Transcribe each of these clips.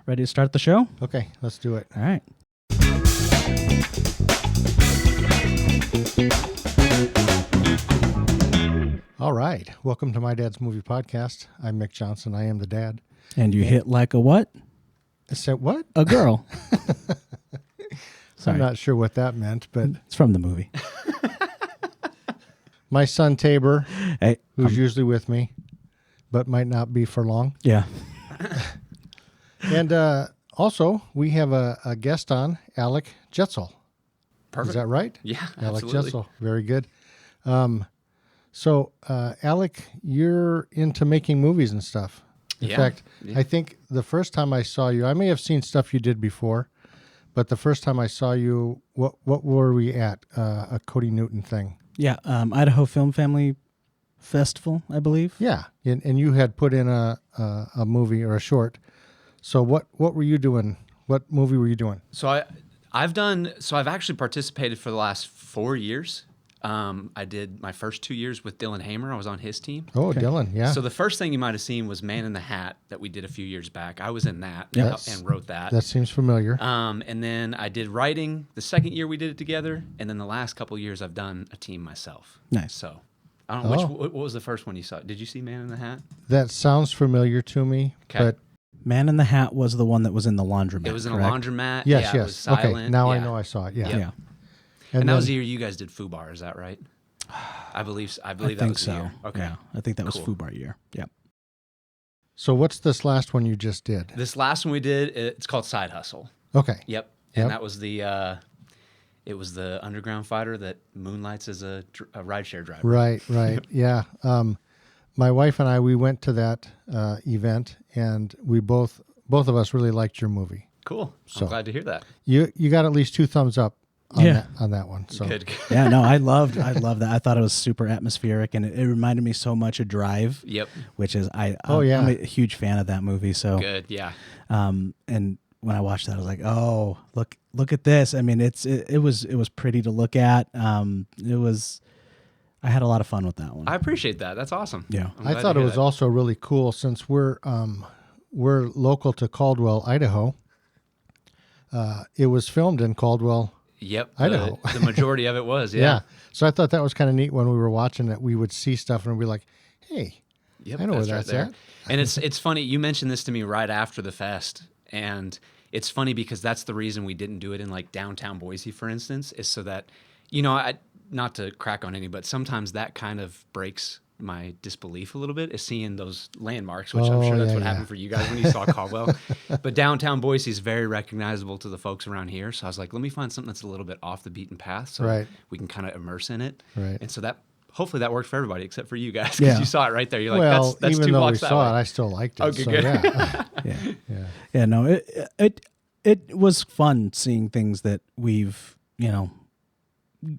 ready to start the show? Okay, let's do it. All right. All right. Welcome to My Dad's Movie Podcast. I'm Mick Johnson. I am the dad. And you hit like a what? I said what? A girl. Sorry. I'm not sure what that meant, but It's from the movie. my son Tabor, Hey, who's usually with me, but might not be for long. yeah. And also, we have a guest on, Alek Jetsel. Perfect. Is that right? Yeah, Alek absolutely. Jetsel. Very good. So, Alek, you're into making movies and stuff. In fact, I think the first time I saw you, I may have seen stuff you did before, but the first time I saw you, what were we at? A Cody Newton thing. Yeah. Idaho Film Family Festival, I believe. Yeah, and you had put in a movie or a short. So what were you doing? What movie were you doing? So I've actually participated for the last 4 years. I did my first 2 years with Dylan Hamer. I was on his team. Oh, okay. Dylan, yeah. So the first thing you might have seen was Man in the Hat that we did a few years back. I was in that and wrote that. That seems familiar. And then I did writing the second year we did it together. And then the last couple of years I've done a team myself. Nice. So I don't know what was the first one you saw? Did you see Man in the Hat? That sounds familiar to me, but Man in the Hat was the one that was in the laundromat. It was in correct? a laundromat. yes. It was silent. Okay, now I Yeah. know I saw it. Yeah. Yeah. And that was the year you guys did Fubar, is that right? I believe I that think was so. the year. Okay. Yeah. I think that was Cool. FUBAR year. Yep. So what's this last one you just did? This last one we did, it's called Side Hustle. Okay. Yep. And that was the underground fighter that moonlights as a rideshare driver. Right. Yeah. My wife and I, we went to that event, and we both of us really liked your movie. Cool. So- I'm glad to hear that. You got at least 2 thumbs up on that one. So Good. Yeah, no, I loved that. I thought it was super atmospheric, and it reminded me so much of Drive. Yep. Which is yeah. I'm a huge fan of that movie. So Good. Yeah. and when I watched that, I was like, oh, look at this. I mean, it was pretty to look at. I had a lot of fun with that one. I appreciate that. That's awesome. Yeah. I'm I glad thought to it hear was that. also really cool since we're local to Caldwell, Idaho. It was filmed in Caldwell. Yep. Idaho. The majority of it was. Yeah. Yeah. So I thought that was kind of neat when we were watching it. We would see stuff and we'd be like, hey, Yep, I know where right that's there. at. And it's funny. You mentioned this to me right after the fest, and it's funny because that's the reason we didn't do it in like downtown Boise, for instance, is so that, not to crack on any, but sometimes that kind of breaks my disbelief a little bit, is seeing those landmarks, which I'm sure that's what happened for you guys when you saw Caldwell. But downtown Boise is very recognizable to the folks around here. So I was like, let me find something that's a little bit off the beaten path so we can kind of immerse in it. Right. And so that hopefully that worked for everybody except for you guys, because Yeah. you saw it right there. You're like, Well, that's even 2 though we blocks that saw it, way. I still liked it. Okay, so, good. Yeah. Yeah, no, it was fun seeing things that we've,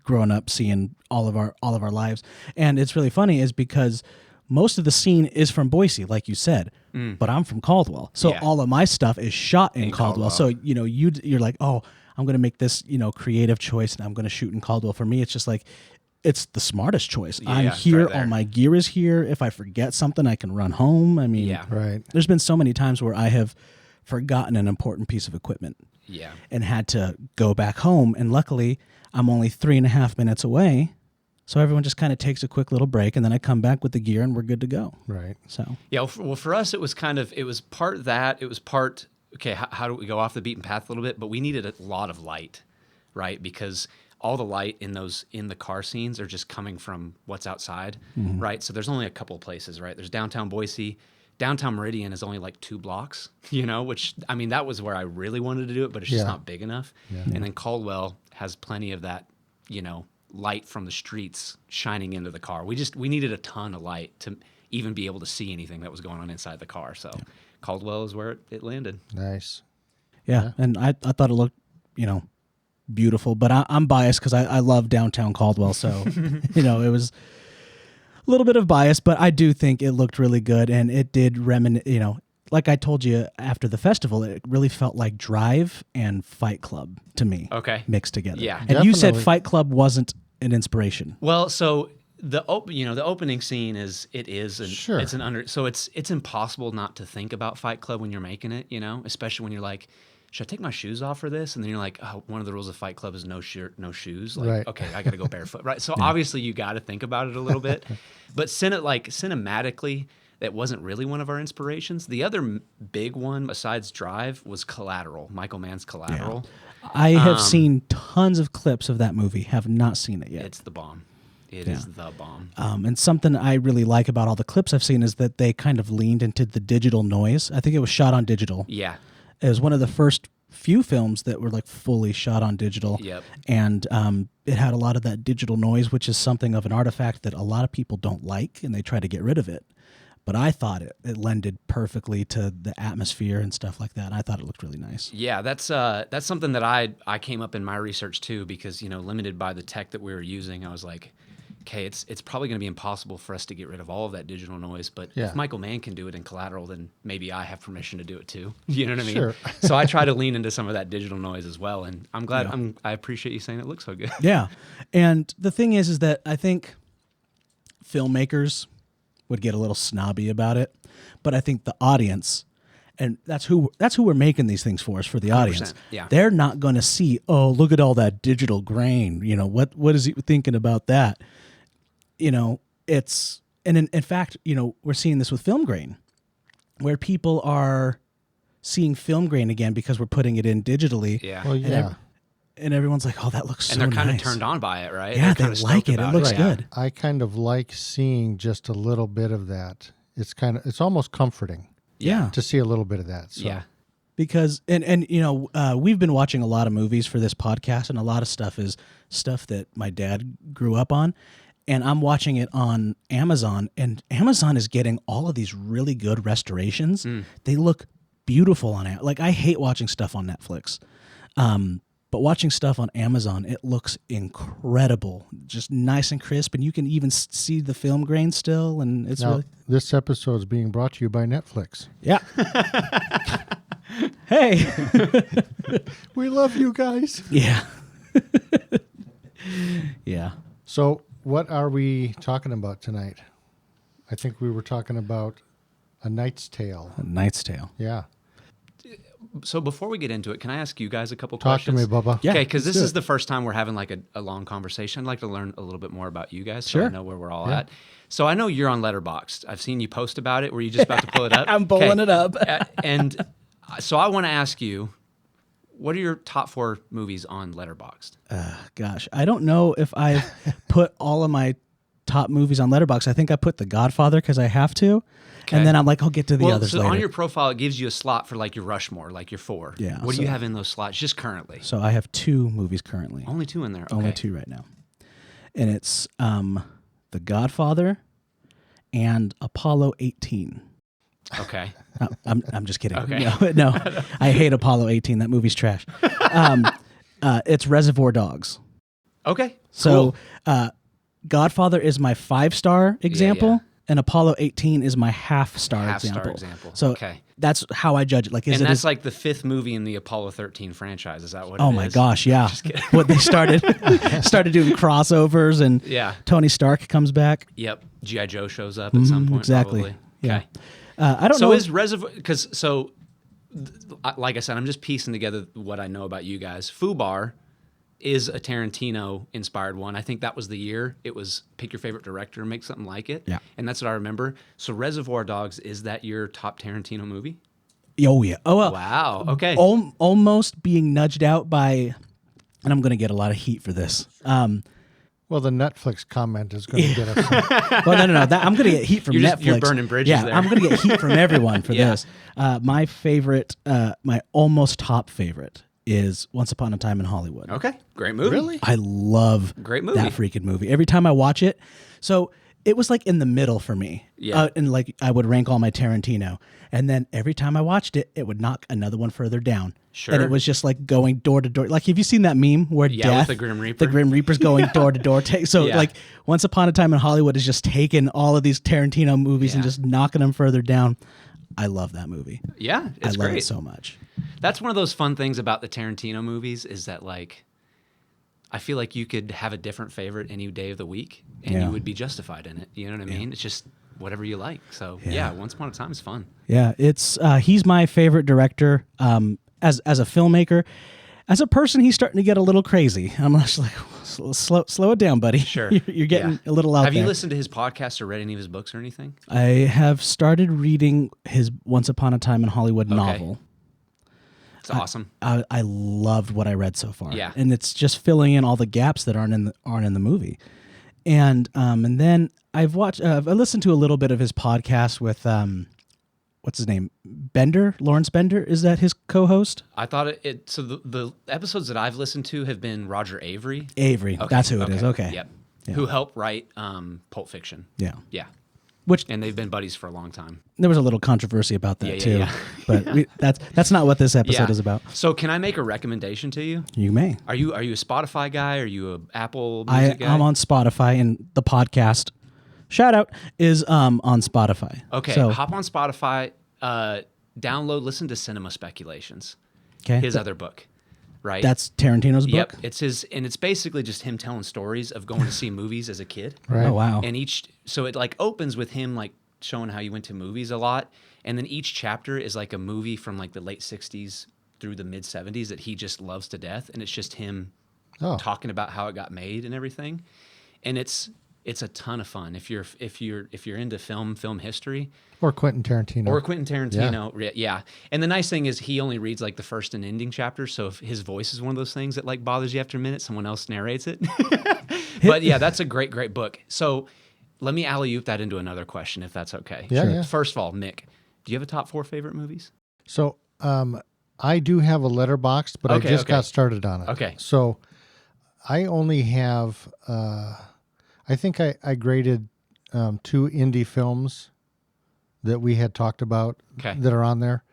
grown up seeing all of our lives. And it's really funny is because most of the scene is from Boise, like you said, but I'm from Caldwell. So Yeah. all of my stuff is shot in Caldwell. Caldwell. So, you're like, oh, I'm going to make this, creative choice and I'm going to shoot in Caldwell. For me, it's just like, it's the smartest choice. Yeah, I'm it's here. right there. All my gear is here. If I forget something, I can run home. I mean, Yeah. Right. there's been so many times where I have forgotten an important piece of equipment Yeah. and had to go back home. And luckily, I'm only 3.5 minutes away. So everyone just kind of takes a quick little break, and then I come back with the gear and we're good to go. Right. So, Yeah. Well, for us, it was part that. It was part, okay, how do we go off the beaten path a little bit? But we needed a lot of light, right? Because all the light in the car scenes are just coming from what's outside, right? So there's only a couple of places, right? There's downtown Boise. Downtown Meridian is only like 2 blocks, which, I mean, that was where I really wanted to do it, but it's just not big enough. Yeah. And then Caldwell has plenty of that, light from the streets shining into the car. We needed a ton of light to even be able to see anything that was going on inside the car. So Caldwell is where it landed. Nice. yeah. And I thought it looked, beautiful, but I'm biased because I love downtown Caldwell. So, it was a little bit of bias, but I do think it looked really good. And it did like I told you after the festival, it really felt like Drive and Fight Club to me. Okay. Mixed together. Yeah. And you said Definitely. Fight Club wasn't an inspiration. Well, so the opening scene is Sure. it's it's impossible not to think about Fight Club when you're making it, especially when you're like, should I take my shoes off for this? And then you're like, oh, one of the rules of Fight Club is no shirt, no shoes. Like, Right. okay, I got to go barefoot, right? So obviously you got to think about it a little bit, but cinematically, that wasn't really one of our inspirations. The other big one besides Drive was Collateral, Michael Mann's Collateral. Yeah. I have seen tons of clips of that movie, have not seen it yet. It's the bomb. It is the bomb. And something I really like about all the clips I've seen is that they kind of leaned into the digital noise. I think it was shot on digital. Yeah. It was one of the first few films that were like fully shot on digital. Yep. And it had a lot of that digital noise, which is something of an artifact that a lot of people don't like, and they try to get rid of it. But I thought it lended perfectly to the atmosphere and stuff like that. And I thought it looked really nice. Yeah, that's something that I came up in my research too, because limited by the tech that we were using, I was like, okay, it's probably going to be impossible for us to get rid of all of that digital noise. But if Michael Mann can do it in Collateral, then maybe I have permission to do it too. You know what I mean? Sure. So I try to lean into some of that digital noise as well. And I'm glad I appreciate you saying it looks so good. Yeah. And the thing is that I think filmmakers would get a little snobby about it, but I think the audience, and that's who we're making these things for, is for the audience. Yeah. They're not going to see, oh, look at all that digital grain. What is he thinking about that? It's, and in fact, we're seeing this with film grain, where people are seeing film grain again because we're putting it in digitally. Yeah. Well, yeah. And everyone's like, oh, that looks so nice. And they're kind of turned on by it, right? Yeah, they like it. It looks good. I kind of like seeing just a little bit of that. It's almost comforting. Yeah. To see a little bit of that. So. Yeah. Because, we've been watching a lot of movies for this podcast, and a lot of stuff is stuff that my dad grew up on. And I'm watching it on Amazon, and Amazon is getting all of these really good restorations. They look beautiful on it. Like, I hate watching stuff on Netflix. But watching stuff on Amazon, it looks incredible, just nice and crisp, and you can even see the film grain still, and it's now, really... This episode is being brought to you by Netflix. Yeah. Hey. We love you guys. Yeah. Yeah. So what are we talking about tonight? I think we were talking about A Knight's Tale. A Knight's Tale. Yeah. So before we get into it, can I ask you guys a couple Talk questions? to me, Bubba. Yeah, okay, because this do is it. the first time we're having like a long conversation. I'd like to learn a little bit more about you guys, so Sure. I know where we're all at. So I know you're on Letterboxd. I've seen you post about it. Were you just about to pull it up? I'm pulling it up. And so I want to ask you, what are your top 4 movies on Letterboxd? Gosh, I don't know if I've put all of my top movies on Letterboxd. I think I put The Godfather because I have to. Okay. And then I'm like, I'll get to the others so later. on your profile, it gives you a slot for like your Rushmore, like your 4. Yeah, What do you so- have in those slots just currently? So I have 2 movies currently. Only 2 in there. Okay. Only 2 right now. And it's The Godfather and Apollo 18. Okay. I'm just kidding. Okay. No, I hate Apollo 18. That movie's trash. It's Reservoir Dogs. Okay. So cool. Godfather is my 5-star example. yeah. And Apollo 18 is my half-star Half-star example. example. So Okay. that's how I judge it. Like, And that's like the 5th movie in the Apollo 13 franchise. Is that what it is? oh my gosh, yeah. What they started doing crossovers, and Yeah. Tony Stark comes back. Yep. G.I. Joe shows up at some point. exactly. Probably. Yeah. Okay. I don't So know. is Reservoir, like I said, I'm just piecing together what I know about you guys. Fubar is a Tarantino-inspired one. I think that was the year. It was pick your favorite director and make something like it. Yeah. And that's what I remember. So Reservoir Dogs, is that your top Tarantino movie? Oh yeah. Oh well. Wow. Okay. Almost being nudged out by, and I'm going to get a lot of heat for this. Well, the Netflix comment is going to get us. Well, no. I'm going to get heat from Netflix. You're burning bridges Yeah, there. I'm going to get heat from everyone for Yeah. this. My favorite, my almost top favorite is Once Upon a Time in Hollywood. Okay. Great movie. Really? I love Great movie. that freaking movie. Every time I watch it, so it was like in the middle for me. Yeah. And like I would rank all my Tarantino, and then every time I watched it, it would knock another one further down. Sure. And it was just like going door to door. Like, have you seen that meme where Yeah, with death, the Grim Reaper. the Grim Reaper's going door to door? So Yeah. like Once Upon a Time in Hollywood is just taking all of these Tarantino movies and Yeah. just knocking them further down. I love that movie. Yeah. It's I love great. it so much. That's one of those fun things about the Tarantino movies is that, like, I feel like you could have a different favorite any day of the week, and you would be justified in it. You know what I mean? It's just whatever you like. So yeah, Once Upon a Time is fun. Yeah, it's he's my favorite director as a filmmaker. As a person, he's starting to get a little crazy. I'm just like, slow it down, buddy. Sure. You're getting a little out Have there. you listened to his podcast or read any of his books or anything? I have started reading his Once Upon a Time in Hollywood novel. It's awesome. I loved what I read so far. Yeah. And it's just filling in all the gaps that aren't in the movie. And then I've listened to a little bit of his podcast with what's his name? Bender? Lawrence Bender? Is that his co-host? I thought so the episodes that I've listened to have been Roger Avery. Okay, that's who it is. Okay. Yep. Yeah. Who helped write Pulp Fiction. Yeah. Yeah. Which, and they've been buddies for a long time. There was a little controversy about that too. Yeah. But that's not what this episode is about. So can I make a recommendation to you? You may. Are you a Spotify guy? Are you a Apple Music guy? I'm on Spotify, and the podcast shout out is on Spotify. Okay, so, hop on Spotify, download, listen to Cinema Speculations. Okay. His other book, right? That's Tarantino's book? Yep. It's his, and it's basically just him telling stories of going to see movies as a kid. Right. Oh, wow. And so it like opens with him like showing how you went to movies a lot. And then each chapter is like a movie from like the late 60s through the mid 70s that he just loves to death. And it's just him talking about how it got made and everything. And it's a ton of fun if you're into film history. Or Quentin Tarantino. Yeah. And the nice thing is he only reads like the first and ending chapters. So if his voice is one of those things that like bothers you after a minute, someone else narrates it. But yeah, that's a great book. So let me alley-oop that into another question, if that's okay. Yeah, sure. Yeah. First of all, Mick, do you have a top 4 favorite movies? So I do have a letterbox, but I just got started on it. Okay. So I only have, I think I graded 2 indie films that we had talked about that are on there.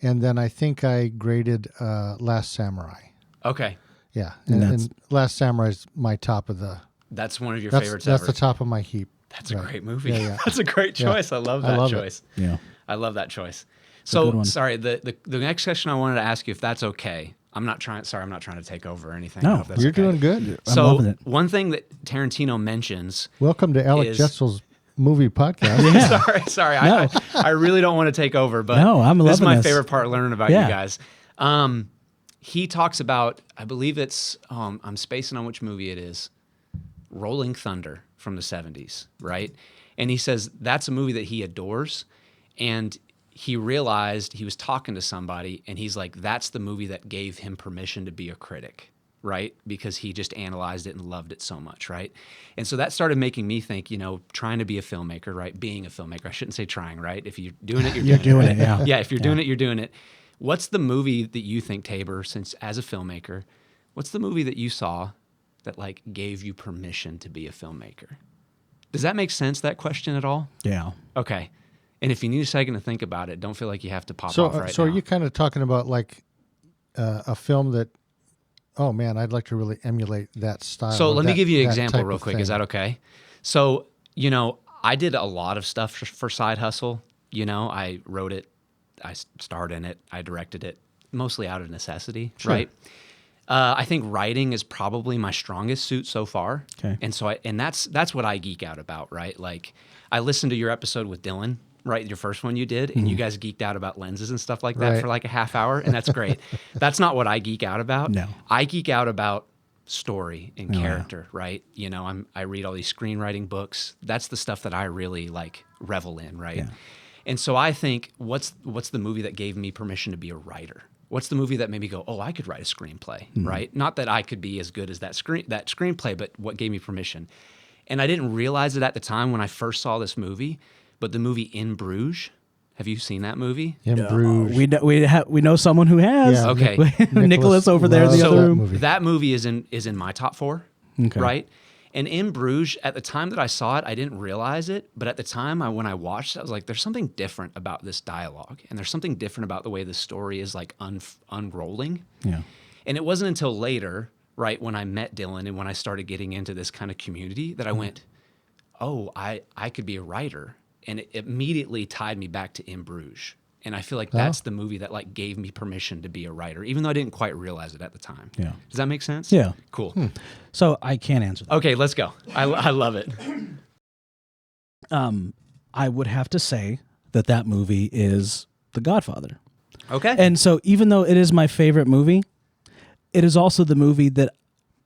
And then I think I graded Last Samurai. Okay. Yeah. And Last Samurai is my top of the... That's one of your favorites ever. That's the top of my heap. That's a great movie. Yeah. That's a great choice. I love that choice. It. Yeah. I love that choice. So, sorry, the next question I wanted to ask you, if that's okay. I'm not trying to take over or anything. No, you're doing good. I'm loving it. One thing that Tarantino mentions... Welcome to Alek Jetsel's movie podcast. Yeah. Sorry. No. I really don't want to take over, but no, I'm loving this is my favorite part, learning about you guys. He talks about, I believe it's, I'm spacing on which movie it is, Rolling Thunder from the 70s, right? And he says that's a movie that he adores, and he realized he was talking to somebody, and he's like, that's the movie that gave him permission to be a critic, right? Because he just analyzed it and loved it so much, right? And so that started making me think, trying to be a filmmaker, right? Being a filmmaker. I shouldn't say trying, right? If you're doing it, you're doing it. Yeah. Yeah, if you're doing it, you're doing it. What's the movie that you think, Tabor, since as a filmmaker, what's the movie that you saw that like gave you permission to be a filmmaker? Does that make sense, that question at all? Yeah. Okay. And if you need a second to think about it, don't feel like you have to pop off right now. So are you kind of talking about like a film that, oh man, I'd like to really emulate that style? So let me give you an example real quick. Is that okay? So, I did a lot of stuff for Side Hustle. I wrote it, I starred in it, I directed it, mostly out of necessity, right? I think writing is probably my strongest suit so far. Okay. And so that's what I geek out about, right? Like I listened to your episode with Dylan, right? Your first one you did, and you guys geeked out about lenses and stuff like that for like a half hour, and that's great. That's not what I geek out about. No. I geek out about story and character, right? I read all these screenwriting books. That's the stuff that I really like revel in, right? Yeah. And so I think, what's the movie that gave me permission to be a writer? What's the movie that made me go, oh, I could write a screenplay, right? Not that I could be as good as that screenplay, but what gave me permission. And I didn't realize it at the time when I first saw this movie, but the movie In Bruges. Have you seen that movie? In Bruges. We know someone who has. Yeah. Okay. Nicholas over there in the other room. That movie is in my top 4, okay. Right? And In Bruges, at the time that I saw it, I didn't realize it, but at the time when I watched it, I was like, there's something different about this dialogue, and there's something different about the way the story is like unrolling. Yeah. And it wasn't until later, right, when I met Dylan and when I started getting into this kind of community that I went, oh, I could be a writer. And it immediately tied me back to In Bruges, And I feel like that's the movie that like gave me permission to be a writer, even though I didn't quite realize it at the time. Yeah. Does that make sense? Yeah. Cool. So I can't answer that. Okay, let's go. I love it. I would have to say that movie is The Godfather. Okay. And so even though it is my favorite movie, it is also the movie that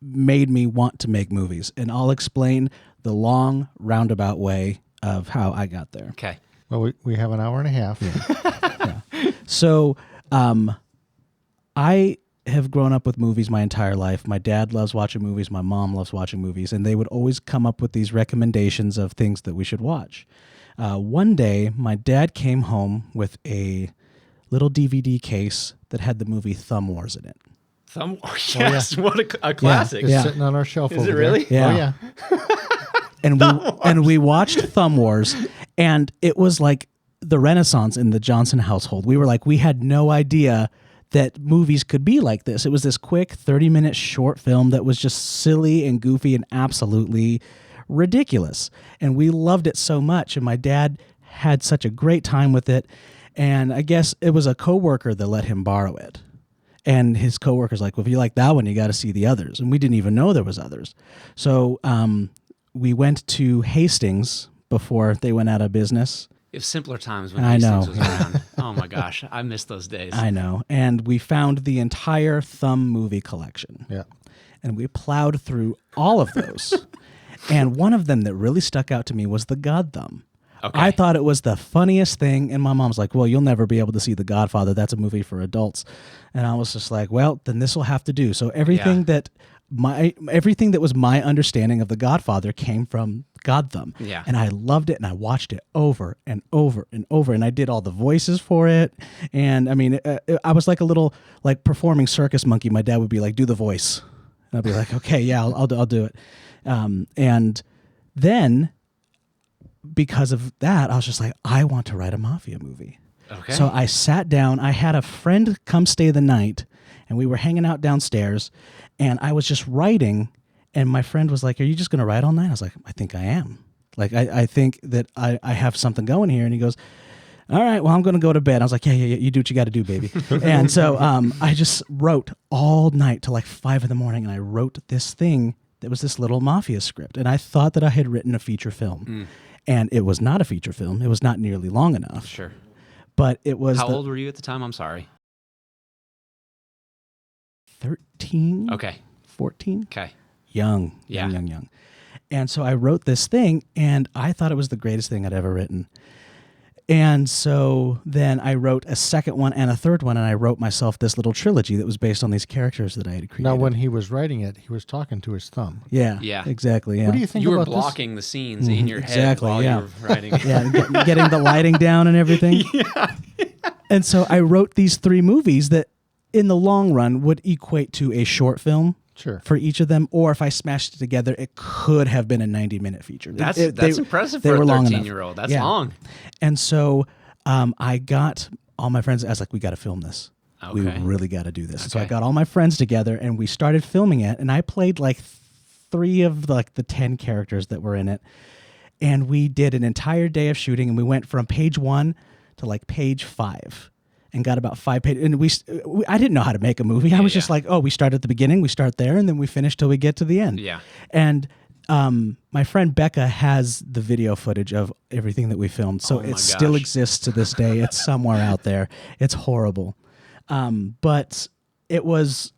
made me want to make movies. And I'll explain the long roundabout way of how I got there. Okay. Well, we have an hour and a half. Yeah. So I have grown up with movies my entire life. My dad loves watching movies. My mom loves watching movies. And they would always come up with these recommendations of things that we should watch. One day, my dad came home with a little DVD case that had the movie Thumb Wars in it. Thumb Wars? Yes, what a classic. It's sitting on our shelf Is over it really? there. Yeah. Oh, yeah. And we watched Thumb Wars, and it was like the Renaissance in the Johnson household. We were like, we had no idea that movies could be like this. It was this quick 30-minute short film that was just silly and goofy and absolutely ridiculous. And we loved it so much, and my dad had such a great time with it. And I guess it was a coworker that let him borrow it. And his coworker's like, well, if you like that one, you got to see the others. And we didn't even know there was others. So we went to Hastings before they went out of business. It was simpler times when Hastings was around. Oh my gosh, I miss those days. I know. And we found the entire Thumb movie collection. Yeah. And we plowed through all of those. And one of them that really stuck out to me was The God Thumb. Okay. I thought it was the funniest thing, and my mom's like, well, you'll never be able to see The Godfather. That's a movie for adults. And I was just like, well, then this will have to do. So everything that was my understanding of The Godfather came from God Thumb. Yeah. And I loved it, and I watched it over and over and over, and I did all the voices for it. And I mean, I was like a little like performing circus monkey. My dad would be like, do the voice. And I'd be like, okay, yeah, I'll do it. And then because of that, I was just like, I want to write a mafia movie. Okay. So I sat down. I had a friend come stay the night, and we were hanging out downstairs, and I was just writing, and my friend was like, are you just going to write all night? I was like, I think I am. Like, I think that I have something going here. And he goes, all right, well, I'm going to go to bed. I was like, yeah, you do what you got to do, baby. And so I just wrote all night till like 5 a.m, and I wrote this thing that was this little mafia script. And I thought that I had written a feature film. And it was not a feature film. It was not nearly long enough. Sure. But it was... How old were you at the time? I'm sorry. 13? Okay. 14? Okay. Young. And so I wrote this thing, and I thought it was the greatest thing I'd ever written. And so then I wrote a second one and a third one, and I wrote myself this little trilogy that was based on these characters that I had created. Now, when he was writing it, he was talking to his thumb. Yeah. Exactly. Yeah. What do you think You were about blocking the scenes in your head while you were writing. Getting the lighting down and everything. Yeah. And so I wrote these 3 movies that, in the long run, would equate to a short film. Sure. For each of them, or if I smashed it together, it could have been a 90-minute feature. That's impressive for a 13-year-old. That's long. And so I got all my friends. I was like, we got to film this. Okay. We really got to do this. Okay. So I got all my friends together, and we started filming it. And I played like 3 of the 10 characters that were in it. And we did an entire day of shooting, and we went from page 1 to like page 5. And got about 5 pages. And I didn't know how to make a movie. I was just like, oh, we start at the beginning, we start there, and then we finish till we get to the end. Yeah. And my friend Becca has the video footage of everything that we filmed. So it still exists to this day. It's somewhere out there. It's horrible. But it was,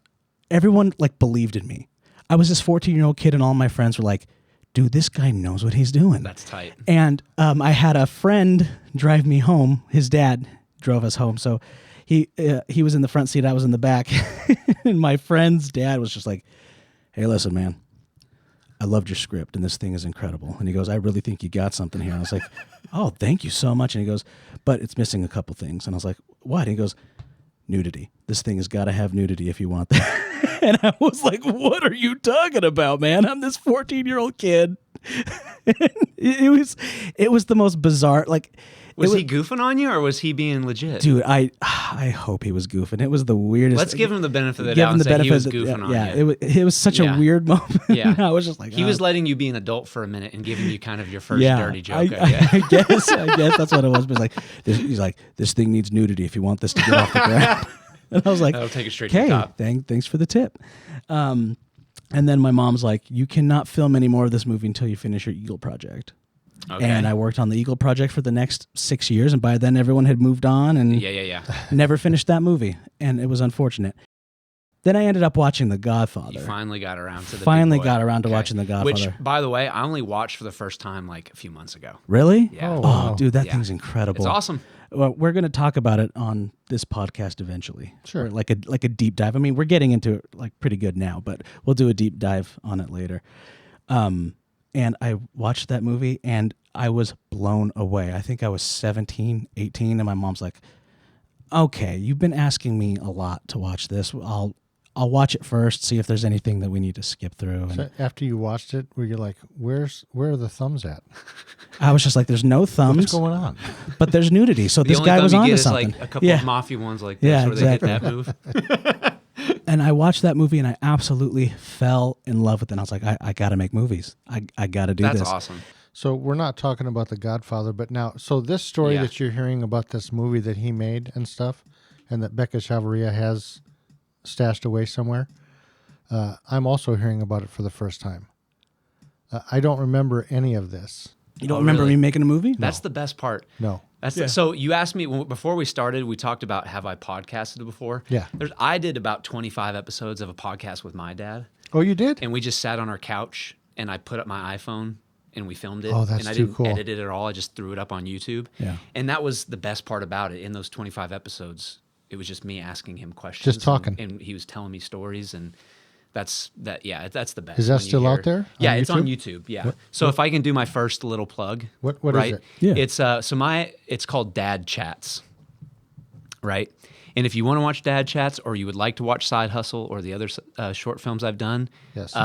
everyone like believed in me. I was this 14-year-old kid, and all my friends were like, dude, this guy knows what he's doing. That's tight. And I had a friend drive me home. His dad drove us home. So he was in the front seat, I was in the back. And my friend's dad was just like, hey, listen, man, I loved your script, and this thing is incredible. And he goes, I really think you got something here. And I was like, oh, thank you so much. And he goes, but it's missing a couple things. And I was like, what? And he goes, nudity. This thing has got to have nudity if you want that. And I was like, what are you talking about, man? I'm this 14-year-old kid. It was the most bizarre, like, Was he goofing on you, or was he being legit? Dude, I hope he was goofing. It was the weirdest. Let's give him the benefit of the doubt and say he was goofing on you. It was such a weird moment. Yeah. I was just like, he was letting you be an adult for a minute and giving you kind of your first dirty joke. I guess that's what it was. But he's like, this thing needs nudity if you want this to get off the ground. And I was like, that'll take it straight to the top. Thanks for the tip. And then my mom's like, you cannot film any more of this movie until you finish your Eagle project. Okay. And I worked on the Eagle project for the next 6 years, and by then everyone had moved on and never finished that movie, and it was unfortunate. Then I ended up watching The Godfather. You finally got around to watching The Godfather. Which, by the way, I only watched for the first time like a few months ago. Really? Yeah. Oh, wow. Dude, that thing's incredible. It's awesome. Well, we're going to talk about it on this podcast eventually. Sure. Or like a deep dive. I mean, we're getting into it like pretty good now, but we'll do a deep dive on it later. And I watched that movie, and I was blown away. I think I was 17, 18, and my mom's like, okay, you've been asking me a lot to watch this. I'll watch it first, see if there's anything that we need to skip through. So after you watched it, were you like, where are the thumbs at? I was just like, there's no thumbs. What's going on? But there's nudity, so this guy was onto something. Like a couple of mafia ones like this where they hit that move. And I watched that movie, and I absolutely fell in love with it. And I was like, I got to make movies. I got to do this. That's awesome. So we're not talking about The Godfather, but now, so this story that you're hearing about this movie that he made and stuff, and that Becca Chavarria has stashed away somewhere, I'm also hearing about it for the first time. I don't remember any of this. You don't remember me making a movie? That's the best part. No. So you asked me before we started. We talked about have I podcasted before? Yeah. I did about 25 episodes of a podcast with my dad. Oh, you did? And we just sat on our couch, and I put up my iPhone, and we filmed it. Oh, that's and I too didn't cool. edit it at all. I just threw it up on YouTube. Yeah. And that was the best part about it. In those 25 episodes, it was just me asking him questions. Just talking. And he was telling me stories, and that's the best. Is that still out there? Yeah, it's on YouTube. Yeah. So if I can do my first little plug. What right? is it? Yeah. It's called Dad Chats. Right? And if you want to watch Dad Chats, or you would like to watch Side Hustle or the other short films I've done, yes.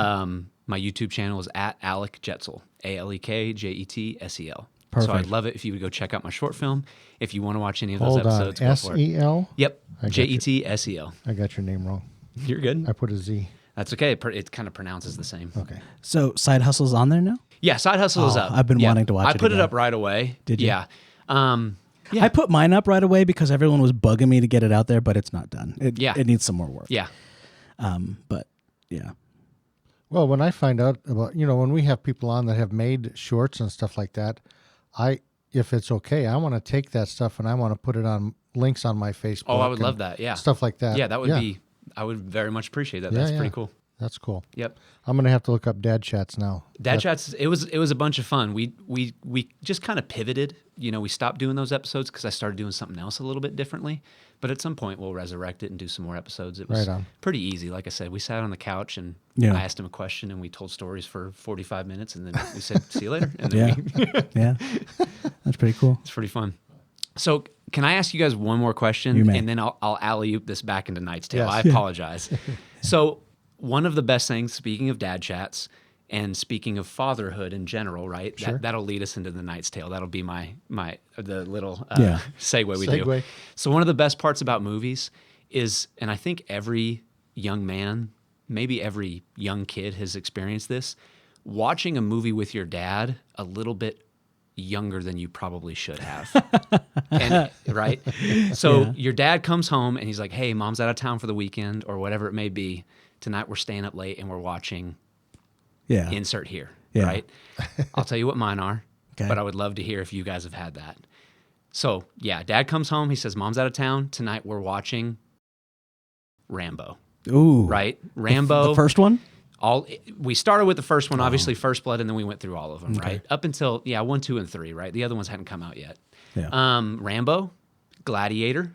My YouTube channel is at Alek Jetsel, ALEKJETSEL. Perfect. So I'd love it if you would go check out my short film. If you want to watch any of those episodes, go for it. S-E-L? Yep, JETSEL. I got your name wrong. You're good. I put a Z. That's okay. It kind of pronounces the same. Okay. So Side Hustle's on there now? Yeah, Side Hustle is up. I've been wanting to watch it I put it again. up right away. Did you? Yeah. I put mine up right away because everyone was bugging me to get it out there, but it's not done. It needs some more work. Yeah. But yeah. Well, when I find out about, when we have people on that have made shorts and stuff like that, if it's okay, I want to take that stuff and I want to put it on links on my Facebook. Oh, I would love that. Yeah. Stuff like that. Yeah, that would be, I would very much appreciate that. That's pretty cool. That's cool. Yep. I'm going to have to look up Dad Chats now. Dad Chats, it was a bunch of fun. We just kind of pivoted. We stopped doing those episodes because I started doing something else a little bit differently. But at some point, we'll resurrect it and do some more episodes. It was pretty easy. Like I said, we sat on the couch and I asked him a question and we told stories for 45 minutes and then we said, see you later. And then Yeah. That's pretty cool. It's pretty fun. So can I ask you guys one more question? You may. And then I'll alley-oop this back into Knight's Tale. Yes. I apologize. So one of the best things, speaking of Dad Chats and speaking of fatherhood in general, right? Sure. That'll lead us into the Knight's Tale. That'll be the little segue we do. So one of the best parts about movies is, and I think every young man, maybe every young kid has experienced this, watching a movie with your dad a little bit younger than you probably should have. Right? So your dad comes home and he's like, hey, mom's out of town for the weekend or whatever it may be. Tonight we're staying up late and we're watching insert here, right? I'll tell you what mine are, but I would love to hear if you guys have had that. So, dad comes home. He says, mom's out of town. Tonight we're watching Rambo. Ooh. Right? Rambo. The first one? We started with the first one, obviously First Blood, and then we went through all of them, right? Up until 1, 2, and 3, right? The other ones hadn't come out yet. Yeah. Rambo, Gladiator.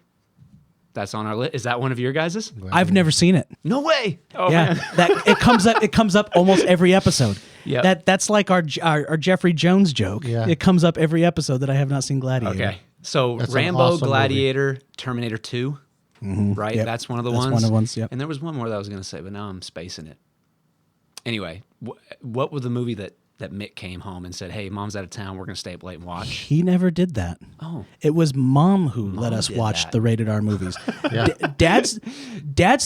That's on our list. Is that one of your guys's? I've never seen it. No way. Oh, yeah, man. It comes up almost every episode. Yeah. That's like our Jeffrey Jones joke. Yeah. It comes up every episode that I have not seen Gladiator. Okay. So That's Rambo, an awesome Gladiator, movie. Terminator 2, right? Yep. That's one of the That's ones. one of the ones, yep. And there was one more that I was going to say, but now I'm spacing it. Anyway, what was the movie that that Mick came home and said, "Hey, Mom's out of town. We're going to stay up late and watch"? He never did that. Oh. It was Mom who let us watch that. the rated R movies. Yeah. Dad's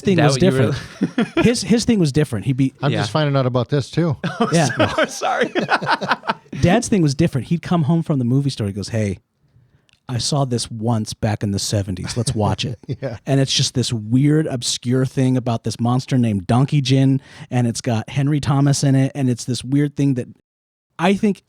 thing that was what you were- different. His thing was different. I'm Yeah. just finding out about this too. Yeah. Oh, sorry. Dad's thing was different. He'd come home from the movie store. He goes, "Hey, I saw this once back in the 70s. Let's watch it." Yeah. And it's just this weird, obscure thing about this monster named Donkey Jin, and it's got Henry Thomas in it, and it's this weird thing that I think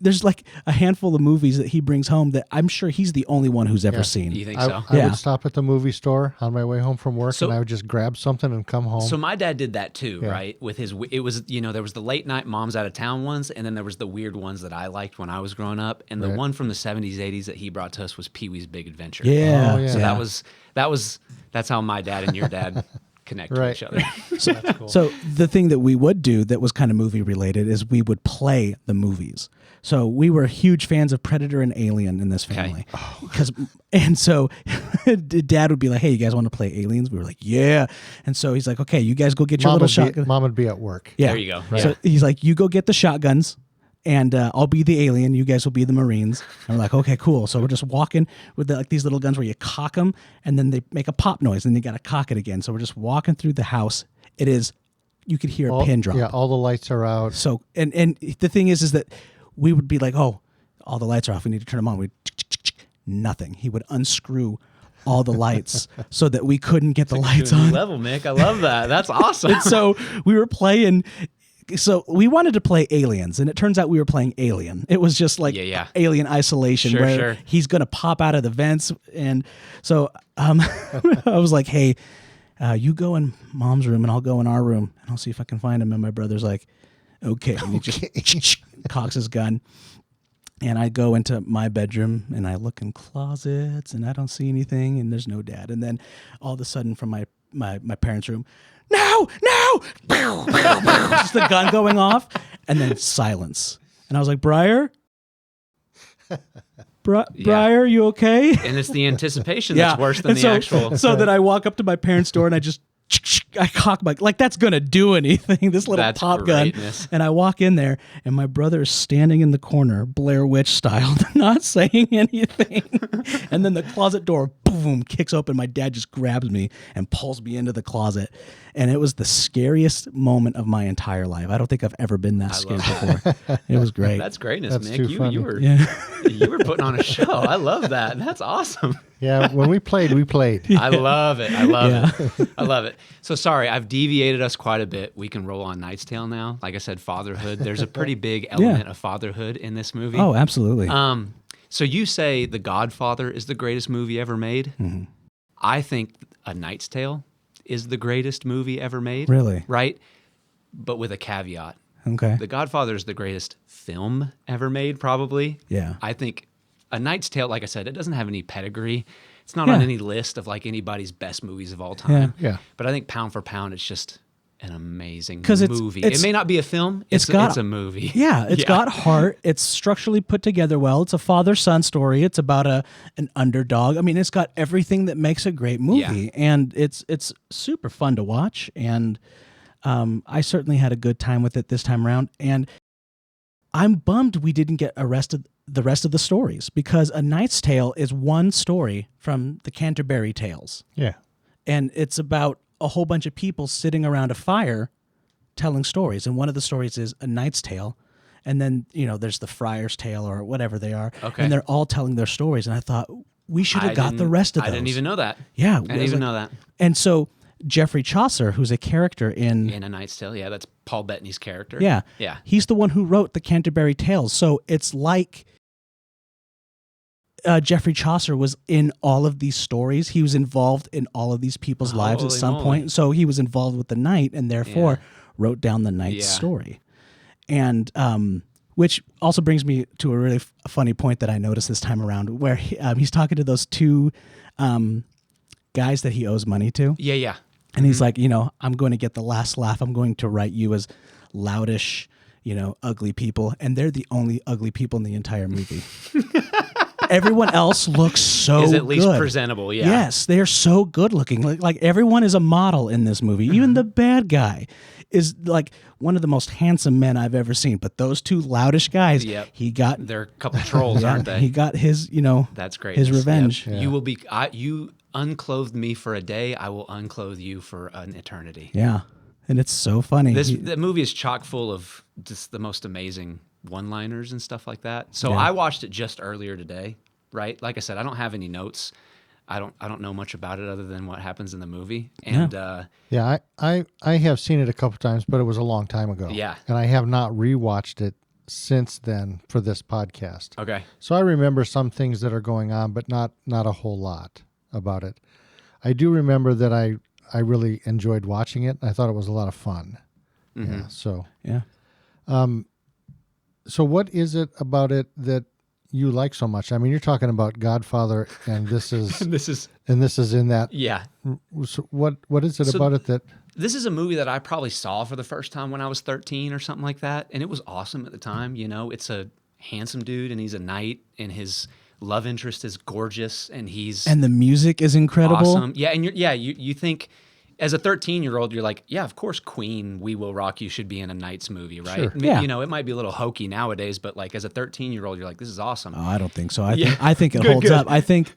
there's like a handful of movies that he brings home that I'm sure he's the only one who's ever You seen. think so? I Yeah. would stop at the movie store on my way home from work, So- and I would just grab something and come home. So my dad did that too, Yeah. right? With his, it was, there was the late night Mom's out of town ones, and then there was the weird ones that I liked when I was growing up. And the Right. one from the 70s, 80s that he brought to us was Pee-wee's Big Adventure. Yeah. Oh, yeah. So Yeah. that's how my dad and your dad connect to Right. each other. That's cool. So the thing that we would do that was kind of movie related is we would play the movies. So we were huge fans of Predator and Alien in this family. And so Dad would be like, "Hey, you guys want to play Aliens?" We were like, "Yeah." And so he's like, "Okay, you guys go get your little shotgun." Mom would be at work. Yeah. There you go. So Yeah. he's like, "You go get the shotguns, and I'll be the alien. You guys will be the Marines." And we're like, "Okay, cool." So we're just walking with like these little guns where you cock them, and then they make a pop noise, and you got to cock it again. So we're just walking through the house. It is, you could hear a pin drop. Yeah, all the lights are out. So and the thing is that we would be like, "Oh, all the lights are off. We need to turn them on." We nothing. He would unscrew all the lights so that we couldn't get the lights on. Level, Mick. I love that. That's awesome. And so we were playing. So we wanted to play Aliens, and it turns out we were playing Alien. It was just like Yeah. Alien Isolation, Sure, where sure. he's going to pop out of the vents. And so I was like, "Hey, you go in Mom's room, and I'll go in our room, and I'll see if I can find him." And my brother's like, "Okay." And he just cocks his gun. And I go into my bedroom, and I look in closets, and I don't see anything, and there's no Dad. And then all of a sudden from my parents' room, "No, no!" Just the gun going off, and then silence. And I was like, "Briar? Briar, you okay?" And it's the anticipation that's worse than And the actual. So then I walk up to my parents' door, and I cock my, like, that's going to do anything, this little That's pop greatness. gun. And I walk in there, and my brother is standing in the corner, Blair Witch style, not saying anything. And then the closet door, boom, kicks open. My dad just grabs me and pulls me into the closet. And it was the scariest moment of my entire life. I don't think I've ever been that scared before. It was great. That's greatness, That's Mick. too funny. You were Yeah. you were putting on a show. I love that. That's awesome. Yeah, when we played, we played. I love it. I love Yeah. it. I love it. So sorry, I've deviated us quite a bit. We can roll on Knight's Tale now. Like I said, fatherhood. There's a pretty big element of fatherhood in this movie. Oh, absolutely. So you say The Godfather is the greatest movie ever made. Mm-hmm. I think A Knight's Tale is the greatest movie ever made. Really? Right? But with a caveat. Okay. The Godfather is the greatest film ever made, probably. Yeah. I think A Knight's Tale, like I said, it doesn't have any pedigree. It's not Yeah. on any list of like anybody's best movies of all time. Yeah. But I think pound for pound, it's just an amazing 'Cause movie. it's- It may not be a film. it's got- it's a movie. Yeah, it's got heart. It's structurally put together well. It's a father-son story. It's about an underdog. I mean, it's got everything that makes a great movie, and it's super fun to watch. And I certainly had a good time with it this time around. And I'm bummed we didn't get the rest of the stories, because A Knight's Tale is one story from the Canterbury Tales, Yeah. and it's about a whole bunch of people sitting around a fire telling stories. And one of the stories is A Knight's Tale. And then, there's the Friar's Tale or whatever they are. Okay. And they're all telling their stories. And I thought we should have got the rest of those. I didn't even know that. Yeah. I didn't even know that. And so Geoffrey Chaucer, who's a character in A Knight's Tale, yeah, that's Paul Bettany's character. Yeah. Yeah. He's the one who wrote the Canterbury Tales. So it's like Geoffrey Chaucer was in all of these stories. He was involved in all of these people's lives at Holy some moly. point. So he was involved with the knight, and therefore wrote down the knight's Yeah. story. And which also brings me to a really funny point that I noticed this time around, where he's talking to those two guys that he owes money to. Yeah, yeah. And he's like, I'm going to get the last laugh. I'm going to write you as loutish, ugly people. And they're the only ugly people in the entire movie. everyone else looks so is at least good. presentable. Yeah. Yes, they are so good looking. Like everyone is a model in this movie. Even the bad guy is like one of the most handsome men I've ever seen. But those two loutish guys, Yep. they're a couple trolls, aren't they? He got his, that's great. his revenge. Yep. You will be. You unclothed me for a day. I will unclothe you for an eternity. Yeah, and it's so funny. The movie is chock full of just the most amazing one-liners and stuff like that. So Yeah. I watched it just earlier today. Right, like I said, I don't have any notes. I don't know much about it other than what happens in the movie. And I have seen it a couple times, but it was a long time ago. Yeah. And I have not rewatched it since then for this podcast. Okay. So I remember some things that are going on, but not a whole lot about it. I do remember that I really enjoyed watching it. I thought it was a lot of fun. Mm-hmm. Yeah. So yeah. So what is it about it that you like so much? I mean, you're talking about Godfather, and this is this is in that. Yeah. So what is it about it that? This is a movie that I probably saw for the first time when I was 13 or something like that, and it was awesome at the time. You know, it's a handsome dude, and he's a knight, and his love interest is gorgeous, and the music is incredible. Awesome. Yeah, and you think as a 13-year-old, you're like, yeah, of course, Queen, We Will Rock You should be in a Knights movie, right? Sure. Yeah. You know, it might be a little hokey nowadays, but like as a 13-year-old, you're like, this is awesome. Oh, I don't think so. I think it holds up. I think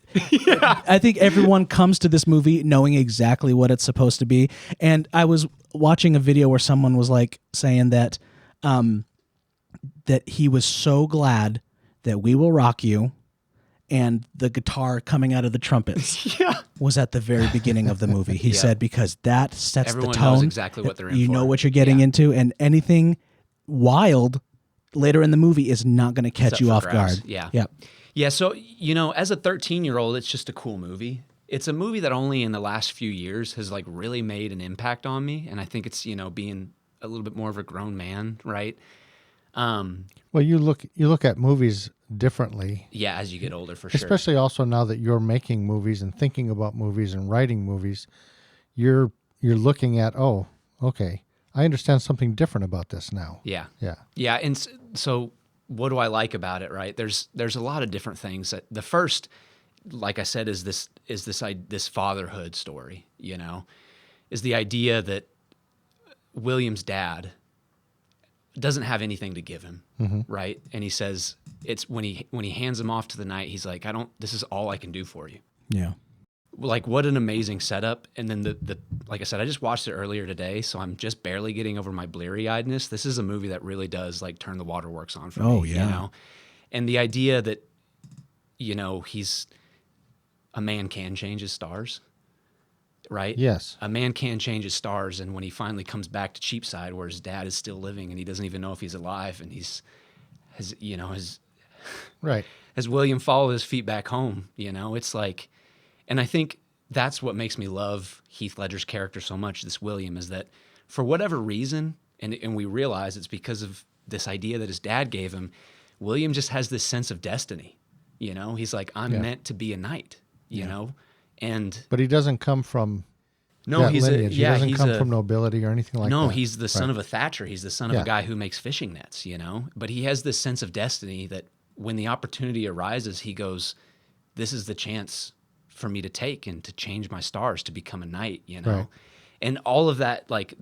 everyone comes to this movie knowing exactly what it's supposed to be. And I was watching a video where someone was like saying that that he was so glad that We Will Rock You and the guitar coming out of the trumpets was at the very beginning of the movie. He said, because that sets Everyone the tone. knows exactly what they're in You for. know what you're getting into, and anything wild later in the movie is not going to catch you off guard. Yeah. Yep. Yeah, so, you know, as a 13-year-old, it's just a cool movie. It's a movie that only in the last few years has like really made an impact on me, and I think it's, you know, being a little bit more of a grown man, right? Well, you look at movies differently. Yeah, as you get older, for sure. Especially also now that you're making movies and thinking about movies and writing movies, you're looking at, oh, okay, I understand something different about this now. Yeah. Yeah. Yeah, and so what do I like about it, right? There's a lot of different things. The first, like I said, is this fatherhood story, you know, is the idea that William's dad doesn't have anything to give him, right? And he says it's when he hands him off to the knight, he's like, this is all I can do for you. Yeah. Like, what an amazing setup. And then the like I said, I just watched it earlier today, so I'm just barely getting over my bleary-eyedness. This is a movie that really does like turn the waterworks on for me. Oh, yeah. You know? And the idea that, you know, a man can change his stars, right? Yes. A man can change his stars, and when he finally comes back to Cheapside, where his dad is still living, and he doesn't even know if he's alive, and Right. as William followed his feet back home, you know, it's like, and I think that's what makes me love Heath Ledger's character so much, this William, is that for whatever reason, and we realize it's because of this idea that his dad gave him, William just has this sense of destiny, you know? He's like, I'm meant to be a knight, you know? But he doesn't come from No, he's lineage. He doesn't come from nobility or anything like that. No, he's the son of a Thatcher. He's the son of Yeah. a guy who makes fishing nets, you know? But he has this sense of destiny that when the opportunity arises, he goes, this is the chance for me to take and to change my stars to become a knight, you know? Right. And all of that, like,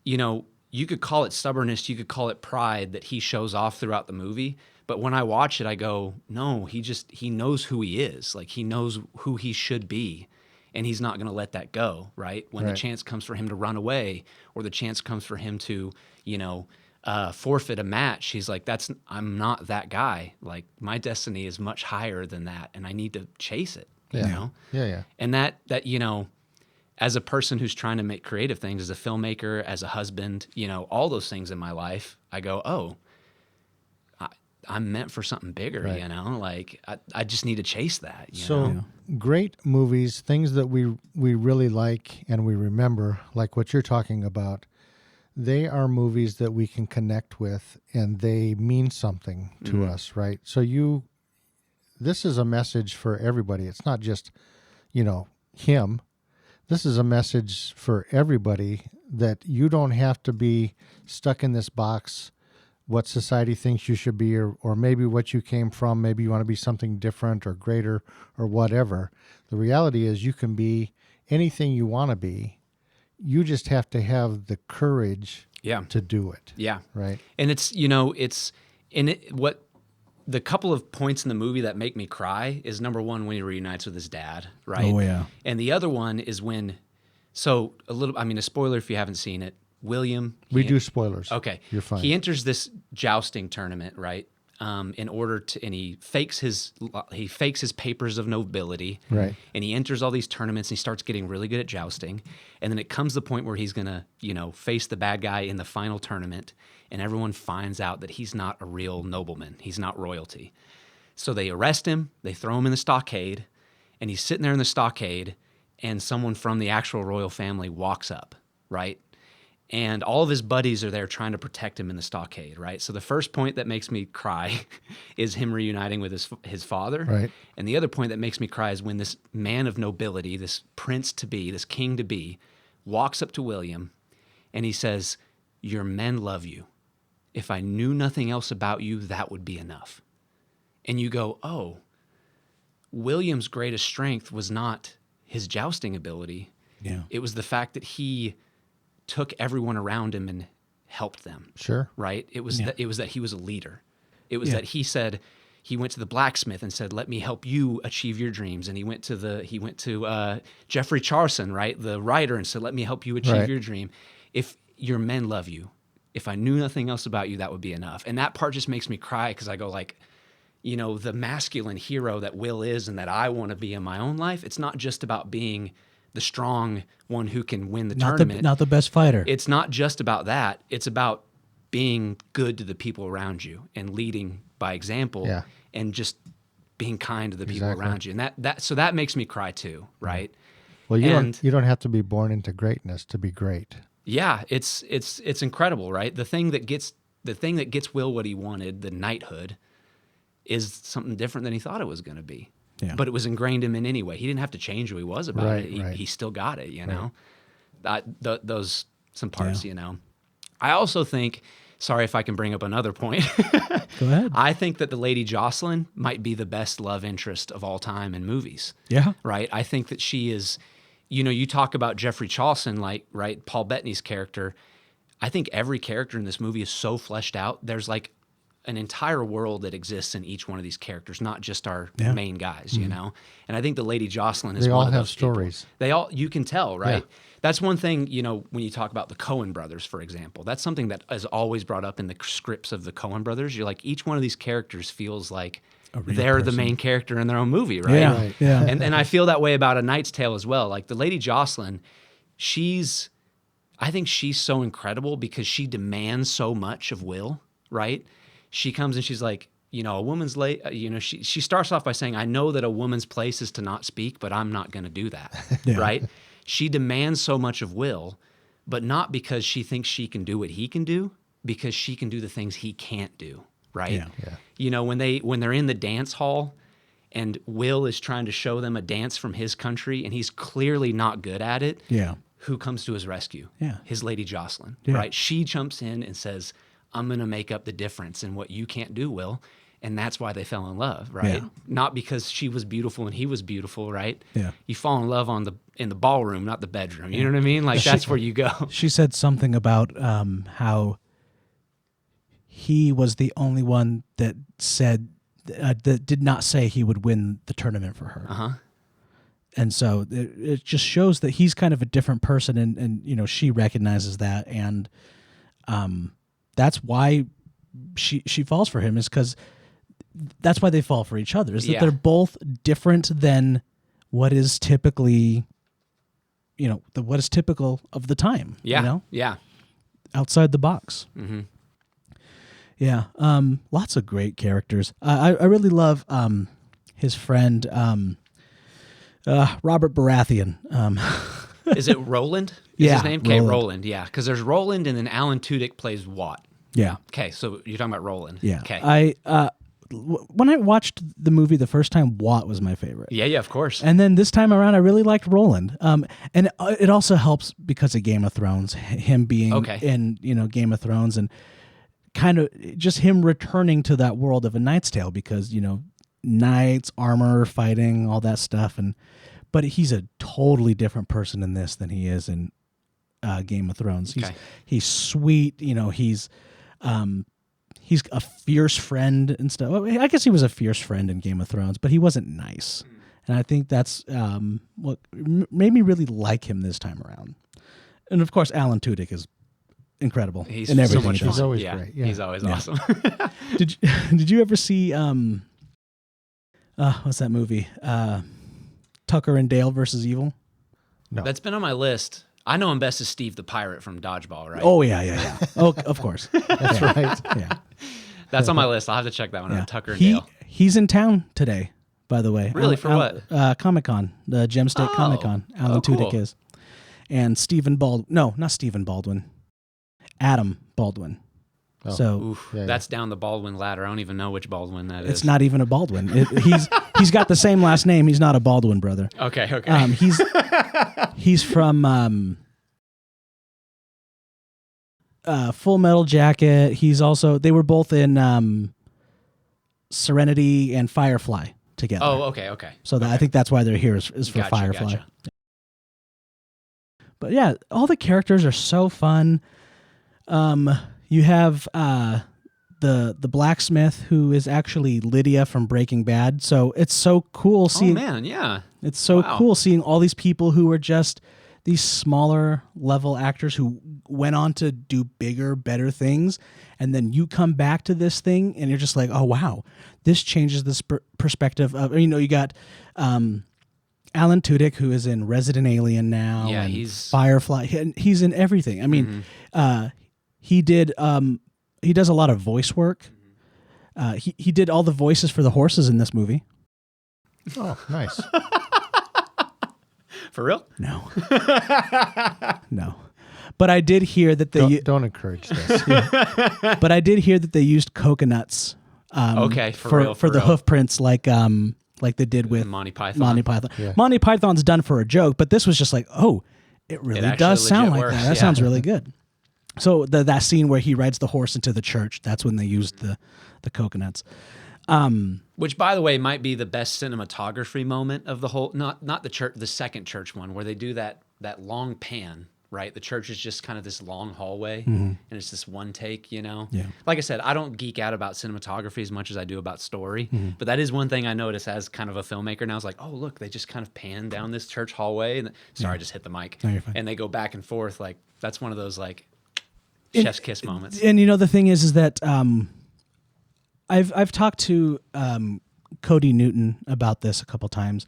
you know, you could call it stubbornness, you could call it pride that he shows off throughout the movie. But when I watch it, I go, no, he knows who he is. Like, he knows who he should be. And he's not going to let that go, right? When the chance comes for him to run away, or the chance comes for him to, you know, forfeit a match, he's like, I'm not that guy. Like, my destiny is much higher than that, and I need to chase it, you know? Yeah. And that, you know, as a person who's trying to make creative things, as a filmmaker, as a husband, you know, all those things in my life, I go, oh, I'm meant for something bigger, you know? Like, I just need to chase that, you know? Great movies, things that we really like and we remember, like what you're talking about, they are movies that we can connect with, and they mean something to us, right? So this is a message for everybody. It's not just, you know, him. This is a message for everybody that you don't have to be stuck in this box what society thinks you should be, or maybe what you came from. Maybe you want to be something different or greater or whatever. The reality is you can be anything you want to be. You just have to have the courage to do it. Yeah. Right. And it's, what the couple of points in the movie that make me cry is, number one, when he reunites with his dad, right? Oh, yeah. And the other one is when, a spoiler if you haven't seen it, William. We do spoilers. Okay. You're fine. He enters this jousting tournament, right? In order to, and he fakes his papers of nobility, right? And he enters all these tournaments and he starts getting really good at jousting, and then it comes the point where he's gonna, face the bad guy in the final tournament, and everyone finds out that he's not a real nobleman, he's not royalty. So they arrest him, they throw him in the stockade, and he's sitting there in the stockade, and someone from the actual royal family walks up, right? And all of his buddies are there trying to protect him in the stockade, right? So the first point that makes me cry is him reuniting with his father. Right. And the other point that makes me cry is when this man of nobility, this prince-to-be, this king-to-be, walks up to William and he says, "Your men love you. If I knew nothing else about you, that would be enough." And you go, oh, William's greatest strength was not his jousting ability. Yeah. It was the fact that he took everyone around him and helped them. Sure. Right? It was that he was a leader. It was that he went to the blacksmith and said, "Let me help you achieve your dreams." And he went to Jeffrey Charson, right, the writer, and said, "Let me help you achieve your dream. If your men love you, if I knew nothing else about you, that would be enough." And that part just makes me cry because I go like, the masculine hero that Will is and that I want to be in my own life, it's not just about being the strong one who can win the tournament. Not the best fighter. It's not just about that. It's about being good to the people around you and leading by example and just being kind to the people around you. And that makes me cry too, right? Well, you don't have to be born into greatness to be great. Yeah, it's incredible, right? The thing that gets Will what he wanted, the knighthood, is something different than he thought it was going to be. Yeah. But it was ingrained in him in any way. He didn't have to change who he was about it. Right. He still got it, Those some parts, I also think, sorry if I can bring up another point. Go ahead. I think that the Lady Jocelyn might be the best love interest of all time in movies. Yeah. Right? I think that she is, you talk about Jeffrey Charson, like, right, Paul Bettany's character. I think every character in this movie is so fleshed out. There's like an entire world that exists in each one of these characters, not just our main guys, And I think the Lady Jocelyn is one of those people. They all have stories. You can tell, right? Yeah. That's one thing, when you talk about the Coen brothers, for example, that's something that is always brought up in the scripts of the Coen brothers. You're like, each one of these characters feels like they're the main character in their own movie, right? Yeah, right. Yeah. And I feel that way about A Knight's Tale as well. Like the Lady Jocelyn, I think she's so incredible because she demands so much of Will, right? She comes and she's like, a woman's late. She starts off by saying, "I know that a woman's place is to not speak, but I'm not going to do that." Right? She demands so much of Will, but not because she thinks she can do what he can do, because she can do the things he can't do. Right? Yeah. When they're in the dance hall, and Will is trying to show them a dance from his country, and he's clearly not good at it. Yeah. Who comes to his rescue? Yeah. His Lady Jocelyn. Yeah. Right? She jumps in and says, "I'm going to make up the difference in what you can't do, Will." And that's why they fell in love, right? Yeah. Not because she was beautiful and he was beautiful, right? Yeah. You fall in love in the ballroom, not the bedroom. You know what I mean? Like that's where you go. She said something about how he was the only one that said that did not say he would win the tournament for her. Uh-huh. And so it just shows that he's kind of a different person, and she recognizes that, and that's why she falls for him, is because that's why they fall for each other, is that they're both different than what is typically, what is typical of the time. Yeah. Yeah. Outside the box. Mm-hmm. Yeah. Lots of great characters. I really love his friend Robert Baratheon. Is it Roland? Is his name? Okay, Roland. Yeah, because there's Roland, and then Alan Tudyk plays Watt. Yeah. Okay, so you're talking about Roland. Yeah. Okay. When I watched the movie the first time, Watt was my favorite. Yeah, of course. And then this time around, I really liked Roland. And it also helps because of Game of Thrones, him being in Game of Thrones, and kind of just him returning to that world of A Knight's Tale, because knights, armor, fighting, all that stuff, but he's a totally different person in this than he is in Game of Thrones. He's sweet, he's a fierce friend and stuff. Well, I guess he was a fierce friend in Game of Thrones, but he wasn't nice. And I think that's what made me really like him this time around. And of course, Alan Tudyk is incredible. He's in everything. So much fun. He's always great. Yeah. He's always awesome. Did you ever see what's that movie? Tucker and Dale versus Evil? No. That's been on my list. I know him best as Steve the Pirate from Dodgeball, right? Oh yeah. Oh, of course. That's right. Yeah. That's on my list. I'll have to check that one out. Tucker and Dale. He's in town today, by the way. Really? For what? Comic-Con, the Gem State Comic-Con. Alan Tudyk cool. is. And Stephen Baldwin. No, not Stephen Baldwin. Adam Baldwin. Oh. So Oof, that's down the Baldwin ladder. I don't even know which Baldwin that is. it's not even a Baldwin. He's got the same last name. He's not a Baldwin brother. Okay. He's from Full Metal Jacket. They were both in Serenity and Firefly together. Oh, okay. So I think that's why they're here is for Gotcha, Firefly. gotcha. But yeah, all the characters are so fun. You have the blacksmith, who is actually Lydia from Breaking Bad. So it's so cool seeing. Oh man, yeah. It's so cool seeing all these people who were just these smaller level actors who went on to do bigger, better things, and then you come back to this thing and you're just like, oh wow, this changes this perspective of. You got Alan Tudyk, who is in Resident Alien now. Yeah, and he's Firefly. He's in everything. I mean, he did. He does a lot of voice work. He did all the voices for the horses in this movie. Oh, nice. For real? No, no. But I did hear that they don't encourage this. But I did hear that they used coconuts. For the hoof prints, like they did with Monty Python. Yeah. Monty Python's done for a joke, but this was just like, oh, it really does sound like works. that. That sounds really good. So that scene where he rides the horse into the church, that's when they used the coconuts. Which, by the way, might be the best cinematography moment of the whole. Not the church, the second church one, where they do that long pan. Right, the church is just kind of this long hallway, and it's this one take. Yeah. Like I said, I don't geek out about cinematography as much as I do about story, but that is one thing I notice as kind of a filmmaker now. I was like, oh look, they just kind of pan down this church hallway, and I just hit the mic, No, you're fine. and they go back and forth. Like that's one of those like chef's kiss moments. And the thing is that I've talked to Cody Newton about this a couple times,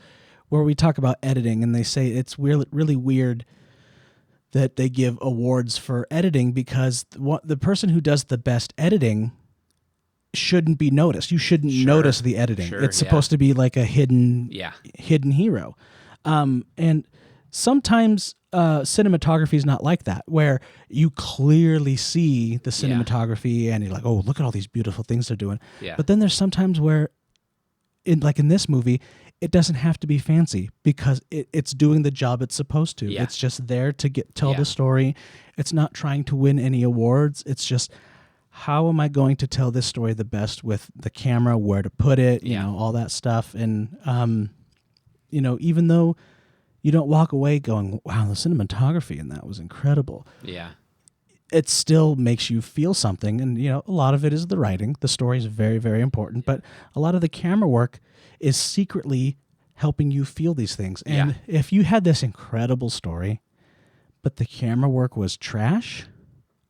where we talk about editing, and they say it's really weird that they give awards for editing, because the person who does the best editing shouldn't be noticed. You shouldn't notice the editing. It's supposed to be like a hidden hero. And sometimes cinematography is not like that, where you clearly see the cinematography and you're like, oh, look at all these beautiful things they're doing. Yeah. But then there's sometimes where, in this movie, it doesn't have to be fancy, because it's doing the job it's supposed to. Yeah. It's just there to tell the story. It's not trying to win any awards. It's just, how am I going to tell this story the best with the camera, where to put it, all that stuff. And, even though you don't walk away going, wow, the cinematography in that was incredible. Yeah. It still makes you feel something. And, a lot of it is the writing. The story is very, very important. But a lot of the camera work is secretly helping you feel these things. And if you had this incredible story, but the camera work was trash,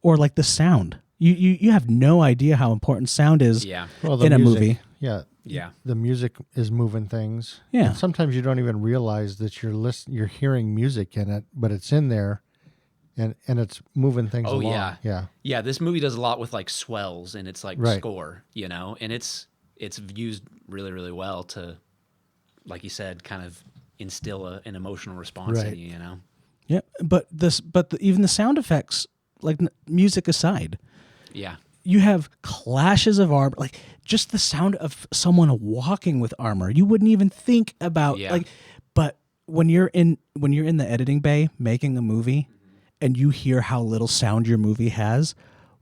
or like the sound, you have no idea how important sound is in a movie. Yeah. Yeah. The music is moving things. Yeah. And sometimes you don't even realize that you're hearing music in it, but it's in there. And it's moving things along. Yeah. Yeah, this movie does a lot with like swells and its like score, and it's used really, really well to, like you said, kind of instill an emotional response in you, Yeah, but even the sound effects, like music aside, you have clashes of armor, like just the sound of someone walking with armor. You wouldn't even think about but when you're in the editing bay making a movie, and you hear how little sound your movie has,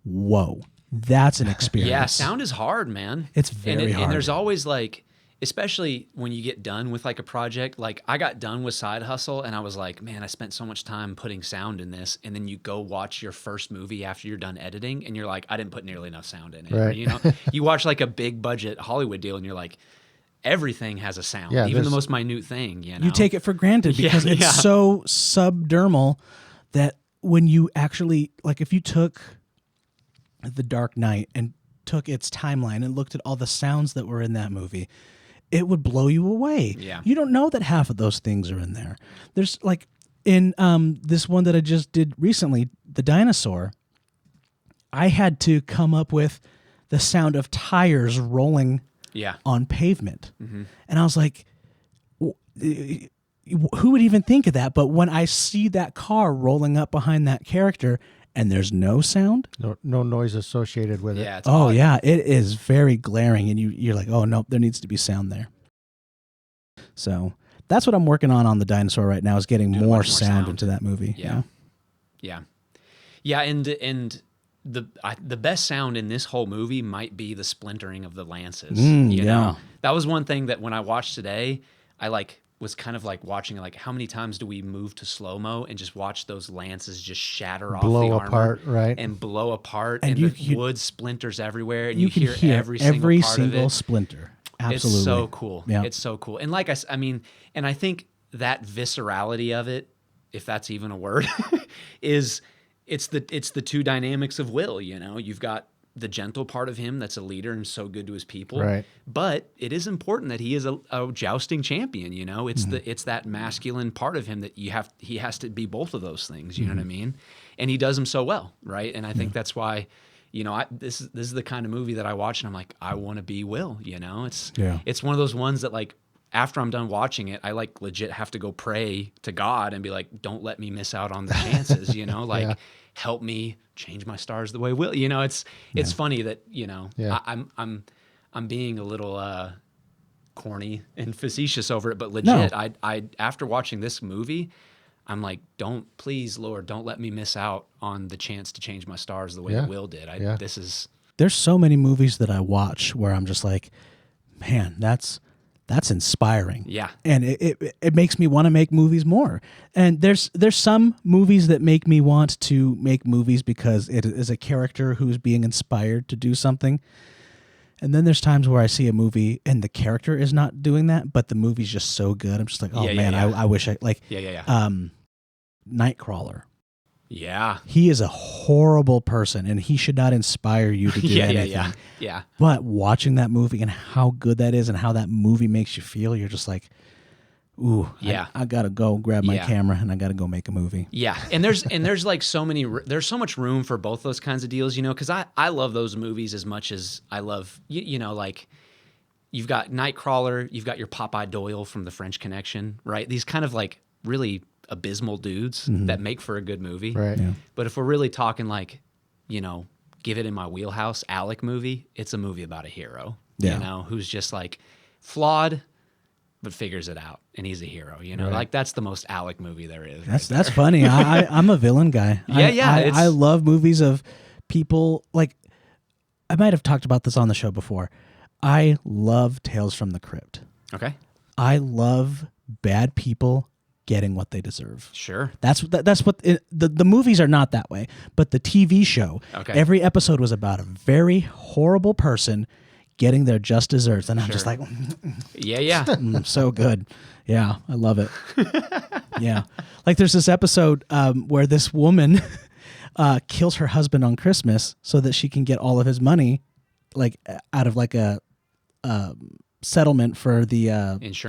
whoa. That's an experience. Yeah, sound is hard, man. It's very hard. And there's always like, especially when you get done with like a project, like I got done with Side Hustle and I was like, man, I spent so much time putting sound in this. And then you go watch your first movie after you're done editing and you're like, I didn't put nearly enough sound in it. Right. Or, you know, you watch like a big budget Hollywood deal and you're like, everything has a sound, Yeah, even the most minute thing, you know? You take it for granted because it's so subdermal that when you actually, like if you took The Dark Knight and took its timeline and looked at all the sounds that were in that movie, it would blow you away. Yeah. You don't know that half of those things are in there. There's like in this one that I just did recently, The Dinosaur, I had to come up with the sound of tires rolling on pavement. Mm-hmm. And I was like, who would even think of that? But when I see that car rolling up behind that character and there's no sound, no noise associated with it. Yeah, it's odd. yeah, it is very glaring, and you're like, oh no, there needs to be sound there. So that's what I'm working on The Dinosaur right now, is getting more sound into that movie. Yeah, and the best sound in this whole movie might be the splintering of the lances. You know, that was one thing that when I watched today, I was kind of like watching like how many times do we move to slow-mo and just watch those lances just shatter off the armor, apart, right? And blow apart, and the wood splinters everywhere, and you hear can hear every single splinter. Absolutely. It's so cool. Yeah. It's so cool. And like I mean, and I think that viscerality of it, if that's even a word, is it's the two dynamics of Will, you know. You've got the gentle part of him that's a leader and so good to his people. Right. But it is important that he is a jousting champion, you know. It's it's that masculine part of him that he has to be both of those things, you know what I mean? And he does them so well, right? And I think that's why, you know, this is the kind of movie that I watch and I'm like, I want to be Will, you know. It's one of those ones that like after I'm done watching it, I like legit have to go pray to God and be like, don't let me miss out on the chances, you know, like help me change my stars the way Will, you know. It's funny that, you know, I'm being a little corny and facetious over it, but legit, I after watching this movie, I'm like, please, Lord, don't let me miss out on the chance to change my stars the way that Will did. There's so many movies that I watch where I'm just like, man, that's inspiring. Yeah. And it makes me want to make movies more. And there's some movies that make me want to make movies because it is a character who's being inspired to do something. And then there's times where I see a movie and the character is not doing that, but the movie's just so good. I'm just like, oh man, I wish I like Nightcrawler. Yeah. He is a horrible person and he should not inspire you to do anything. Yeah. But watching that movie and how good that is and how that movie makes you feel, you're just like, ooh, I gotta go grab my camera and I gotta go make a movie. Yeah. And there's like there's so much room for both those kinds of deals, you know, because I love those movies as much as I love, you know, like you've got Nightcrawler, you've got your Popeye Doyle from The French Connection, right? These kind of like really abysmal dudes that make for a good movie. Right. Yeah. But if we're really talking like, you know, give it in my wheelhouse, Alek movie, it's a movie about a hero, you know, who's just like flawed, but figures it out. And he's a hero, you know, like that's the most Alek movie there is. That's funny. I'm a villain guy. I love movies of people like, I might have talked about this on the show before. I love Tales from the Crypt. Okay. I love bad people getting what they deserve. Sure. That's what the movies are not that way, but the TV show, every episode was about a very horrible person getting their just desserts, and I'm just like, so good. Yeah, I love it. Yeah. Like there's this episode where this woman kills her husband on Christmas so that she can get all of his money, like out of like a settlement for the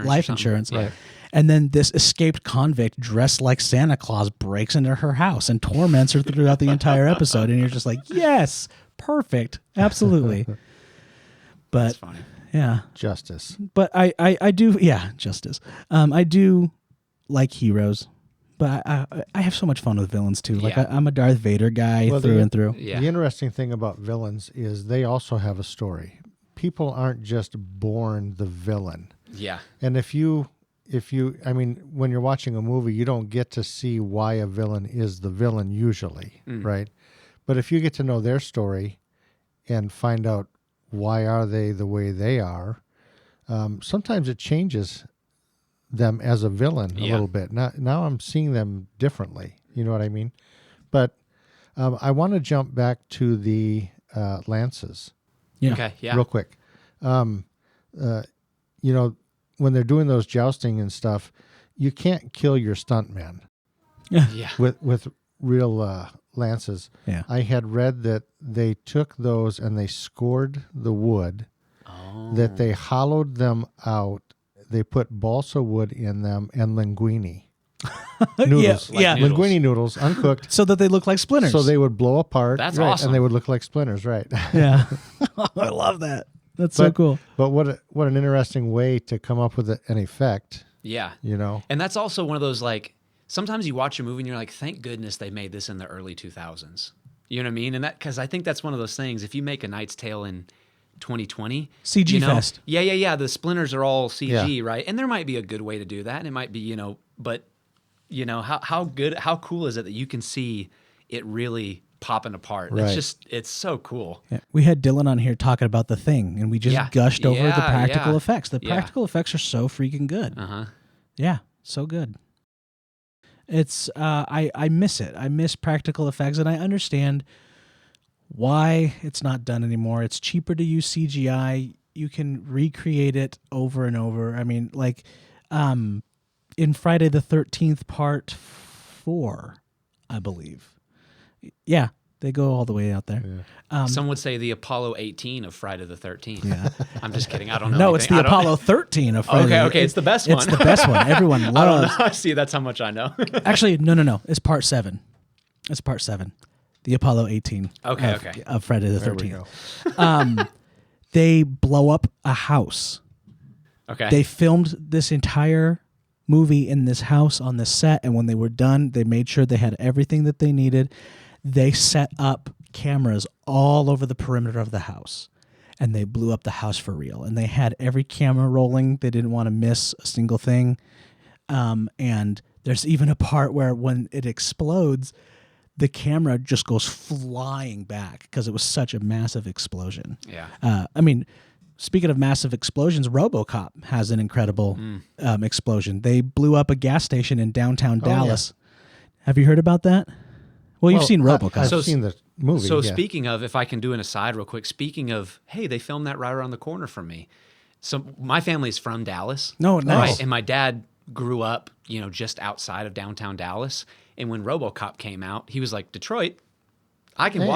life insurance. Right. And then this escaped convict dressed like Santa Claus breaks into her house and torments her throughout the entire episode. And you're just like, yes, perfect. Absolutely. But that's funny. Yeah. Justice. But I do, justice. I do like heroes, but I have so much fun with villains too. Like I'm a Darth Vader guy through and through. Yeah. The interesting thing about villains is they also have a story. People aren't just born the villain. Yeah. And if you, I mean, when you're watching a movie, you don't get to see why a villain is the villain usually, right? But if you get to know their story, and find out why are they the way they are. Sometimes it changes them as a villain a little bit. Now I'm seeing them differently. You know what I mean? But I want to jump back to the lances. Yeah. Okay. Yeah. Real quick. You know, when they're doing those jousting and stuff, you can't kill your stuntman Yeah. with real lances. Yeah. I had read that they took those and they scored the wood, that they hollowed them out. They put balsa wood in them and linguine. Noodles. Yeah, yeah. Linguine noodles, uncooked. So that they look like splinters. So they would blow apart. That's right, awesome. And they would look like splinters, right? Yeah. I love that. That's so cool. But what an interesting way to come up with an effect, Yeah. you know? And that's also one of those, like, sometimes you watch a movie and you're like, thank goodness they made this in the early 2000s. You know what I mean? And that, because I think that's one of those things. If you make A Knight's Tale in 2020, CG you know, fest. Yeah. The splinters are all CG, Yeah. right? And there might be a good way to do that. And it might be, you know, but, you know, how cool is it that you can see it really popping apart? Right. It's so cool. Yeah. We had Dylan on here talking about The Thing, and we just gushed over the practical effects. The practical effects are so freaking good. Uh-huh. Yeah, so good. It's I miss it. I miss practical effects, and I understand why it's not done anymore. It's cheaper to use CGI. You can recreate it over and over. I mean, like in Friday the 13th Part 4, I believe. Yeah, they go all the way out there. Yeah. Some would say the Apollo 18 of Friday the 13th. Yeah. I'm just kidding. I don't know. No, it's the Apollo 13 of Friday. Okay, it's the best one. It's the best one. Everyone I loves. don't know. See, that's how much I know. Actually, no. It's Part 7. It's Part 7. The Apollo 18. Okay. Of Friday the There we 13th. go. They blow up a house. Okay. They filmed this entire movie in this house on this set, and when they were done, they made sure they had everything that they needed. They set up cameras all over the perimeter of the house, and they blew up the house for real. And they had every camera rolling. They didn't want to miss a single thing. And there's even a part where when it explodes, the camera just goes flying back because it was such a massive explosion. Yeah. I mean, speaking of massive explosions, RoboCop has an incredible explosion. They blew up a gas station in downtown Dallas. Have you heard about that? Well, you've seen RoboCop. I've seen the movie. So yeah. speaking of, if I can do an aside real quick, speaking of, hey, they filmed that right around the corner from me. So my family's from Dallas. No, nice. And my dad grew up, you know, just outside of downtown Dallas. And when RoboCop came out, he was like, Detroit, I can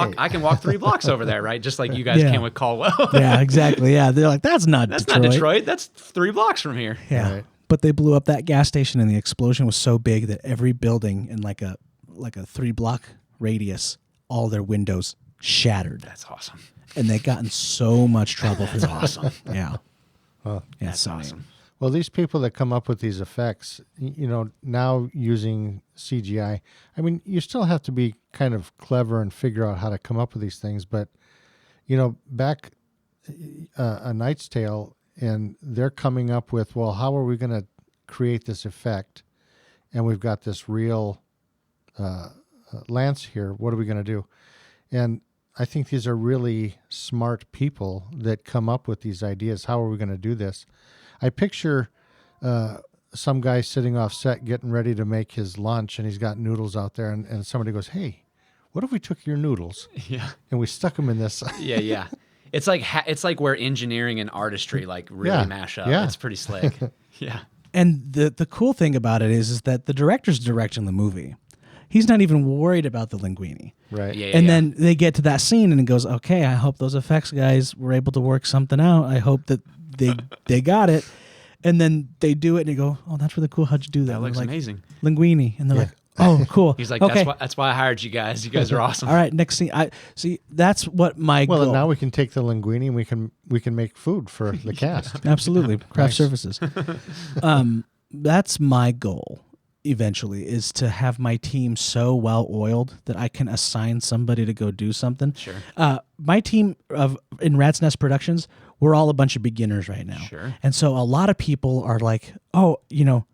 walk 3 blocks over there, right? Just like you guys can with Caldwell. Yeah, exactly. Yeah, they're like, that's not Detroit. That's 3 blocks from here. Yeah. Right. But they blew up that gas station, and the explosion was so big that every building in like a 3-block radius, all their windows shattered. That's awesome. And they got in so much trouble for that. awesome. Yeah. Well, Yeah, That's so awesome. well, these people that come up with these effects, you know, now using CGI, I mean, you still have to be kind of clever and figure out how to come up with these things. But, you know, back A Knight's Tale, and they're coming up with, well, how are we going to create this effect? And we've got this real lance here. What are we going to do? And I think these are really smart people that come up with these ideas. How are we going to do this? I picture some guy sitting off set getting ready to make his lunch, and he's got noodles out there, and somebody goes, hey, what if we took your noodles Yeah. and we stuck them in this? Yeah. It's like where engineering and artistry like really mash up. Yeah. It's pretty slick. Yeah. And the cool thing about it is that the director's directing the movie. He's not even worried about the linguine. Right. Yeah. And then they get to that scene, and it goes, okay, I hope those effects guys were able to work something out. I hope that they got it. And then they do it, and they go, oh, that's really cool. How'd you do that? That looks like, amazing. Linguine. And they're like, oh, cool. He's like, okay. that's why I hired you guys. You guys are awesome. All right, next scene. I see. That's what my Well, goal. and now we can take the linguine and we can make food for the cast. Absolutely, craft Nice. services. That's my goal. Eventually, is to have my team so well oiled that I can assign somebody to go do something. Sure. My team in Rat's Nest Productions, we're all a bunch of beginners right now. Sure. And so a lot of people are like, oh, you know,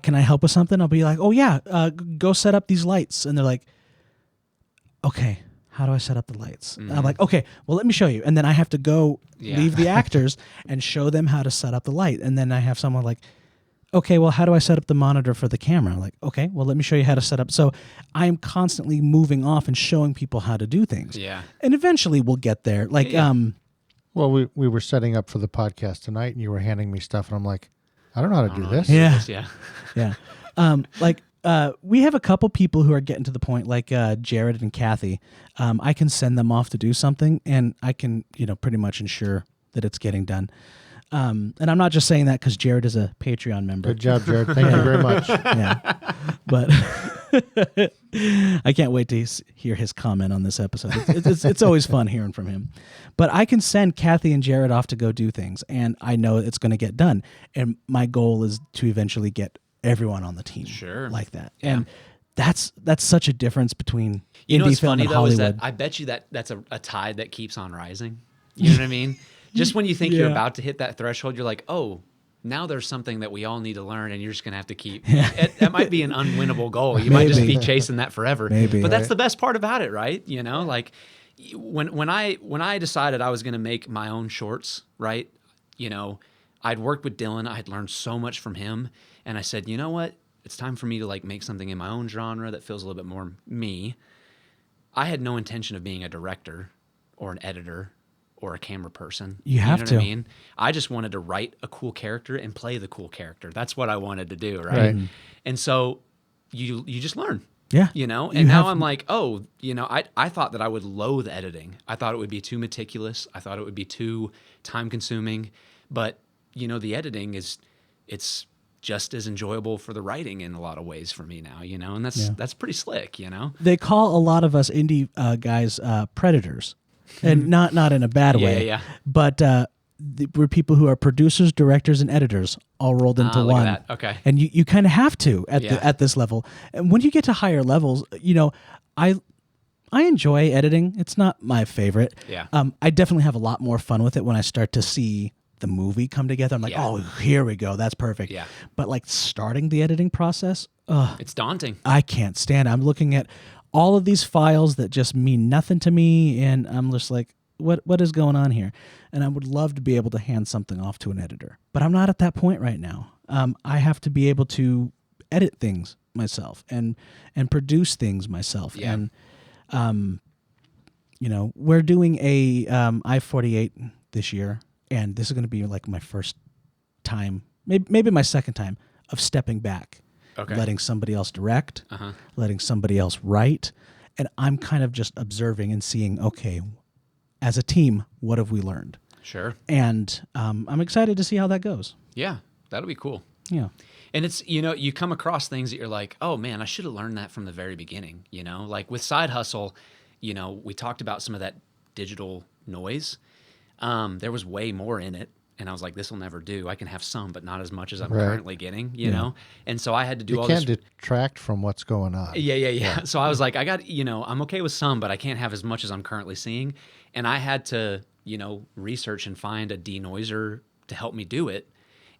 can I help with something? I'll be like, oh yeah, go set up these lights. And they're like, okay, how do I set up the lights? And I'm like, okay, well, let me show you. And then I have to go leave the actors and show them how to set up the light. And then I have someone like, okay, well, how do I set up the monitor for the camera? I'm like, okay, well, let me show you how to set up. So I'm constantly moving off and showing people how to do things. Yeah. And eventually we'll get there. Like, well, we were setting up for the podcast tonight, and you were handing me stuff, and I'm like, I don't know how to do this. Yeah. We have a couple people who are getting to the point, like Jared and Kathy. I can send them off to do something, and I can, pretty much ensure that it's getting done. And I'm not just saying that because Jared is a Patreon member. Good job, Jared. Thank you very much. Yeah, but I can't wait to hear his comment on this episode. It's always fun hearing from him. But I can send Kathy and Jared off to go do things, and I know it's going to get done. And my goal is to eventually get everyone on the team like that. Yeah. And that's such a difference between indie film and Hollywood. Is that I bet you that's a tide that keeps on rising. You know what I mean? Just when you think you're about to hit that threshold, you're like, oh, now there's something that we all need to learn, and you're just going to have to keep. That might be an unwinnable goal. You might just be chasing that forever. But that's the best part about it, right? Like when I decided I was going to make my own shorts, right? I'd worked with Dylan. I'd learned so much from him. And I said, you know what? It's time for me to like make something in my own genre that feels a little bit more me. I had no intention of being a director or an editor or a camera person. You have to. What I mean? I just wanted to write a cool character and play the cool character. That's what I wanted to do, right? And so you just learn. Yeah. And now I'm like, oh, I thought that I would loathe editing. I thought it would be too meticulous. I thought it would be too time consuming. But, the editing it's just as enjoyable for the writing in a lot of ways for me now, and that's pretty slick, They call a lot of us indie guys predators. And not in a bad way. Yeah. But we're people who are producers, directors, and editors all rolled into one. Look at that. Okay. And you kind of have to at this level. And when you get to higher levels, I enjoy editing. It's not my favorite. Yeah. I definitely have a lot more fun with it when I start to see the movie come together. I'm like, oh, here we go. That's perfect. Yeah. But like starting the editing process, it's daunting. I can't stand it. I'm looking at all of these files that just mean nothing to me, and I'm just like, what is going on here? And I would love to be able to hand something off to an editor, but I'm not at that point right now. I have to be able to edit things myself and produce things myself. Yeah. And we're doing a I-48 this year, and this is going to be like my first time, maybe my second time of stepping back. Okay. Letting somebody else direct, letting somebody else write. And I'm kind of just observing and seeing, okay, as a team, what have we learned? Sure. And I'm excited to see how that goes. Yeah, that'll be cool. Yeah. And it's, you come across things that you're like, oh man, I should have learned that from the very beginning. Like with Side Hustle, we talked about some of that digital noise. There was way more in it. And I was like, this will never do. I can have some, but not as much as I'm currently getting, know? And so I had to do all this. You can't detract from what's going on. Yeah. So I was like, I got, I'm okay with some, but I can't have as much as I'm currently seeing. And I had to, research and find a denoiser to help me do it.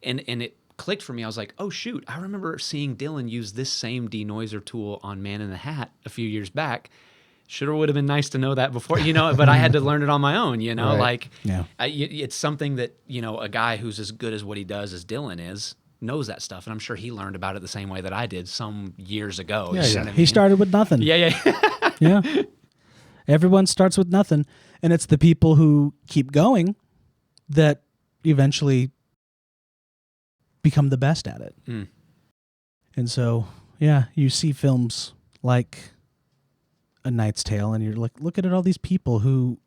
And it clicked for me. I was like, oh, shoot. I remember seeing Dylan use this same denoiser tool on Man in the Hat a few years back. Should or would have been nice to know that before, but I had to learn it on my own, Right. It's something that, a guy who's as good as what he does as Dylan is, knows that stuff. And I'm sure he learned about it the same way that I did some years ago. Yeah. He started with nothing. Yeah. Yeah. Everyone starts with nothing. And it's the people who keep going that eventually become the best at it. Mm. And so, you see films like A Knight's Tale, and you're like, look at all these people who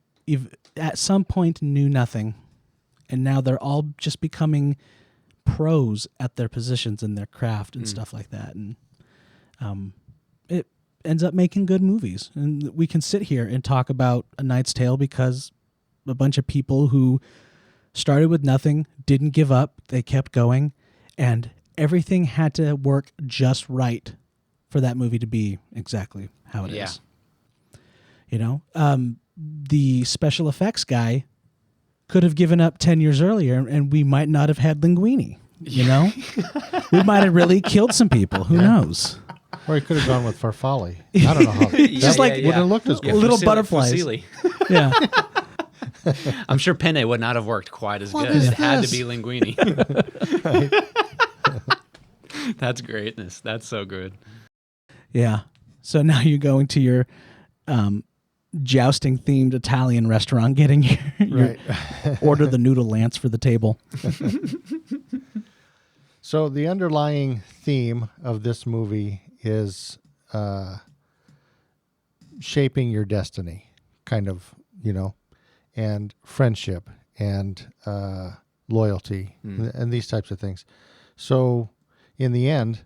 at some point knew nothing, and now they're all just becoming pros at their positions in their craft and stuff like that. And it ends up making good movies. And we can sit here and talk about A Knight's Tale because a bunch of people who started with nothing, didn't give up, they kept going, and everything had to work just right for that movie to be exactly how it is. The special effects guy could have given up 10 years earlier, and we might not have had Linguini. We might have really killed some people. Who knows? Or he could have gone with Farfalle. I don't know how. Just like wouldn't have looked as good. little butterflies. Fusilli. Yeah. I'm sure penne would not have worked quite as What good. is It had to this? be linguine. That's greatness. That's so good. Yeah. So now you're going to your jousting themed Italian restaurant, getting your order the noodle lance for the table. So the underlying theme of this movie is shaping your destiny, kind of, and friendship and loyalty and these types of things. So in the end,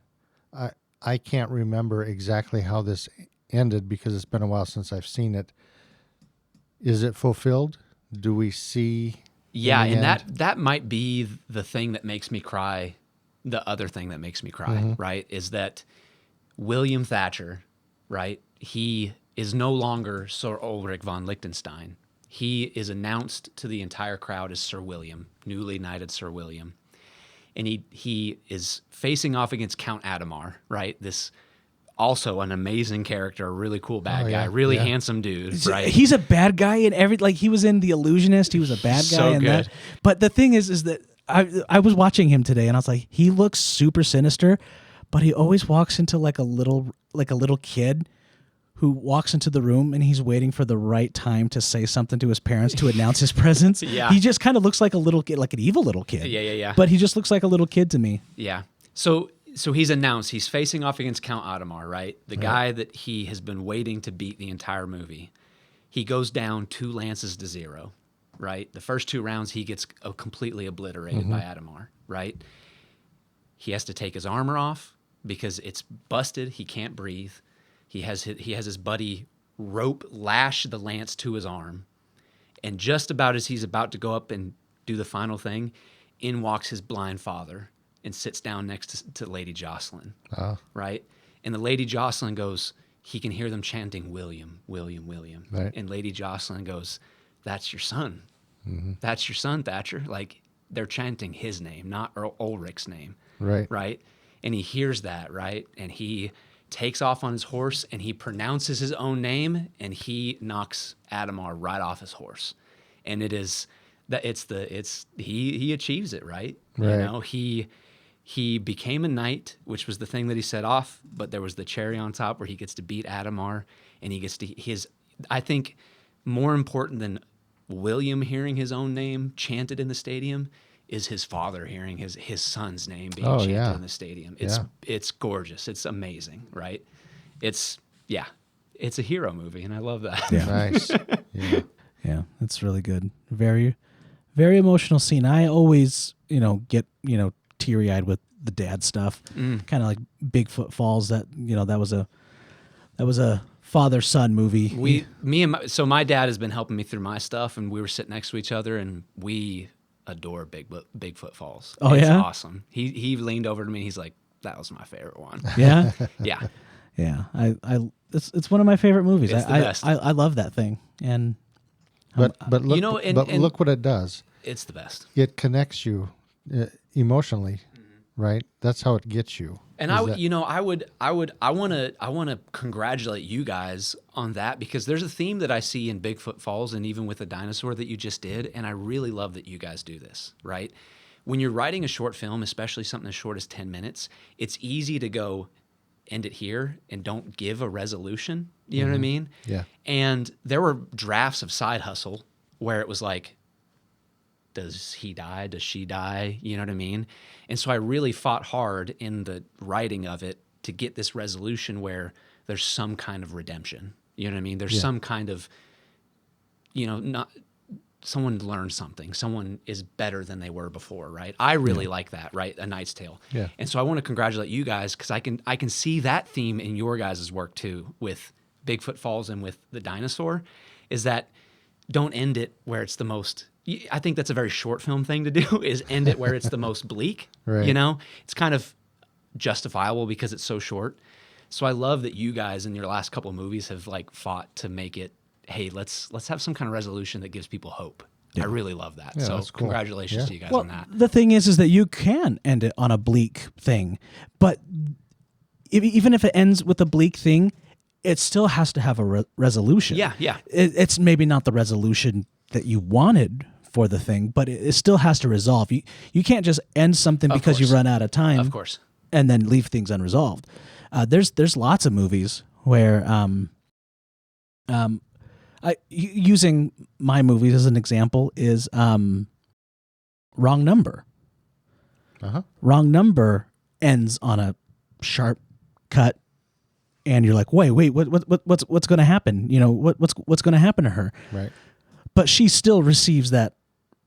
I can't remember exactly how this ended because it's been a while since I've seen it. Is it fulfilled? Do we see? Yeah, in the and end? that might be the thing that makes me cry. The other thing that makes me cry, right, is that William Thatcher, right, he is no longer Sir Ulrich von Liechtenstein. He is announced to the entire crowd as Sir William, newly knighted Sir William. And he is facing off against Count Adhemar, right, this also an amazing character, a really cool bad guy, really handsome dude, right? He's a bad guy in he was in The Illusionist. He was a bad guy So in good. that. But the thing is that I was watching him today and I was like, he looks super sinister, but he always walks into like a little kid who walks into the room and he's waiting for the right time to say something to his parents to announce his presence. Yeah. He just kind of looks like a little kid, like an evil little kid. Yeah. But he just looks like a little kid to me. Yeah. So he's announced. He's facing off against Count Adhemar, right? The guy that he has been waiting to beat the entire movie. He goes down 2 lances to 0, right? The first 2 rounds, he gets completely obliterated by Adhemar, right? He has to take his armor off because it's busted. He can't breathe. He has his buddy lash the lance to his arm. And just about as he's about to go up and do the final thing, in walks his blind father and sits down next to Lady Jocelyn, right? And the Lady Jocelyn goes, he can hear them chanting, William, William, William. Right. And Lady Jocelyn goes, that's your son. That's your son, Thatcher. Like, they're chanting his name, not Ulrich's name. Right. Right? And he hears that, right? And he takes off on his horse and he pronounces his own name and he knocks Adhemar right off his horse. And he achieves it, right? Right. He became a knight, which was the thing that he set off, but there was the cherry on top where he gets to beat Adhemar and he gets to I think more important than William hearing his own name chanted in the stadium is his father hearing his son's name being chanted in the stadium. It's gorgeous. It's amazing, right? It's a hero movie, and I love that. Yeah. Nice. Yeah, it's really good. Very, very emotional scene. I always, get, teary-eyed with the dad stuff. Kind of like Bigfoot Falls. That was a father-son movie. My dad has been helping me through my stuff, and we were sitting next to each other, and we adore Bigfoot Falls. Oh, it's yeah? awesome. He leaned over to me and he's like, that was my favorite one. Yeah? Yeah. Yeah. It's one of my favorite movies. It's the best. I love that thing. And But look, and look what it does. It's the best. It connects you emotionally, right? That's how it gets you. And I want to congratulate you guys on that, because there's a theme that I see in Bigfoot Falls and even with the dinosaur that you just did, and I really love that you guys do this, right? When you're writing a short film, especially something as short as 10 minutes, it's easy to go end it here and don't give a resolution, you know what I mean? Yeah. And there were drafts of Side Hustle where it was like, does he die? Does she die? You know what I mean? And so I really fought hard in the writing of it to get this resolution where there's some kind of redemption. You know what I mean? There's some kind of, not someone learned something. Someone is better than they were before, right? I really like that, right? A Knight's Tale. Yeah. And so I want to congratulate you guys, because I can see that theme in your guys' work too, with Bigfoot Falls and with the dinosaur, is that don't end it where it's the most. I think that's a very short film thing to do, is end it where it's the most bleak. Right. It's kind of justifiable because it's so short. So I love that you guys in your last couple of movies have fought to make it, hey, let's have some kind of resolution that gives people hope. Yeah. I really love that. Yeah, so that's cool. congratulations to you guys on that. The thing is that you can end it on a bleak thing, but even if it ends with a bleak thing, it still has to have a resolution. Yeah. It's maybe not the resolution that you wanted for the thing, but it still has to resolve. You can't just end something because you run out of time. Of course. And then leave things unresolved. There's lots of movies where using my movies as an example is Wrong Number. Wrong Number ends on a sharp cut, and you're like, what's going to happen? What's going to happen to her? Right. But she still receives that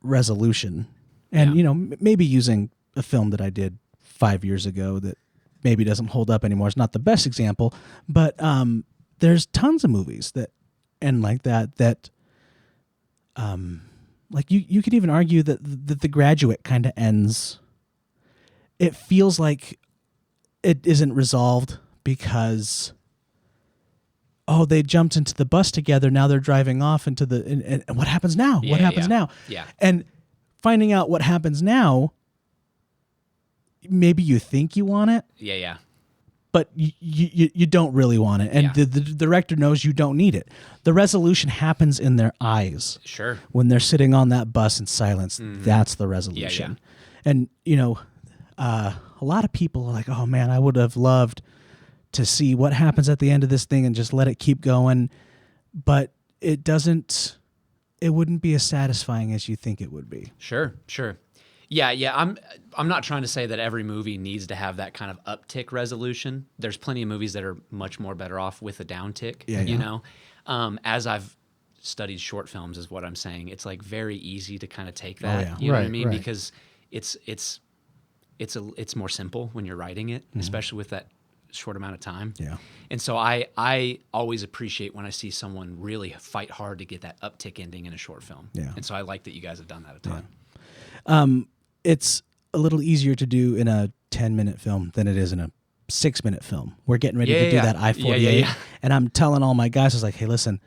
resolution, and maybe using a film that I did 5 years ago that maybe doesn't hold up anymore. It's not the best example, but there's tons of movies that end like that. Like you could even argue that The Graduate kind of ends. It feels like it isn't resolved because they jumped into the bus together. Now they're driving off into and what happens now? What happens now? Yeah. And finding out what happens now. Maybe you think you want it. Yeah. But you don't really want it. And the director knows you don't need it. The resolution happens in their eyes. Sure. When they're sitting on that bus in silence, that's the resolution. Yeah. And, a lot of people are like, oh, man, I would have loved to see what happens at the end of this thing and just let it keep going. But it wouldn't be as satisfying as you think it would be. Sure. Yeah. I'm not trying to say that every movie needs to have that kind of uptick resolution. There's plenty of movies that are much more better off with a downtick. As I've studied short films, is what I'm saying. It's like very easy to kind of take that. You know what I mean? Right. Because it's more simple when you're writing it, especially with that short amount of time. Yeah. And so I always appreciate when I see someone really fight hard to get that uptick ending in a short film. Yeah. And so I like that you guys have done that a ton. It's a little easier to do in a 10-minute film than it is in a 6-minute film. We're getting ready to do that I-48, and I'm telling all my guys, I was like, hey, listen,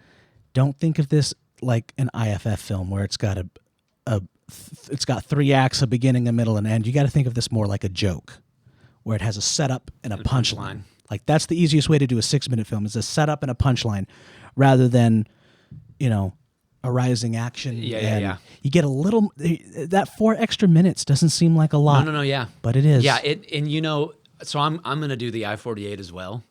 don't think of this like an IFF film where it's got it's got 3 acts, a beginning, a middle, and end. You got to think of this more like a joke, where it has a setup and a punchline. Like that's the easiest way to do a 6-minute film is a setup and a punchline, rather than a rising action. Yeah. You get a little, that 4 extra minutes doesn't seem like a lot. No, yeah. But it is. Yeah, so I'm going to do the I-48 as well.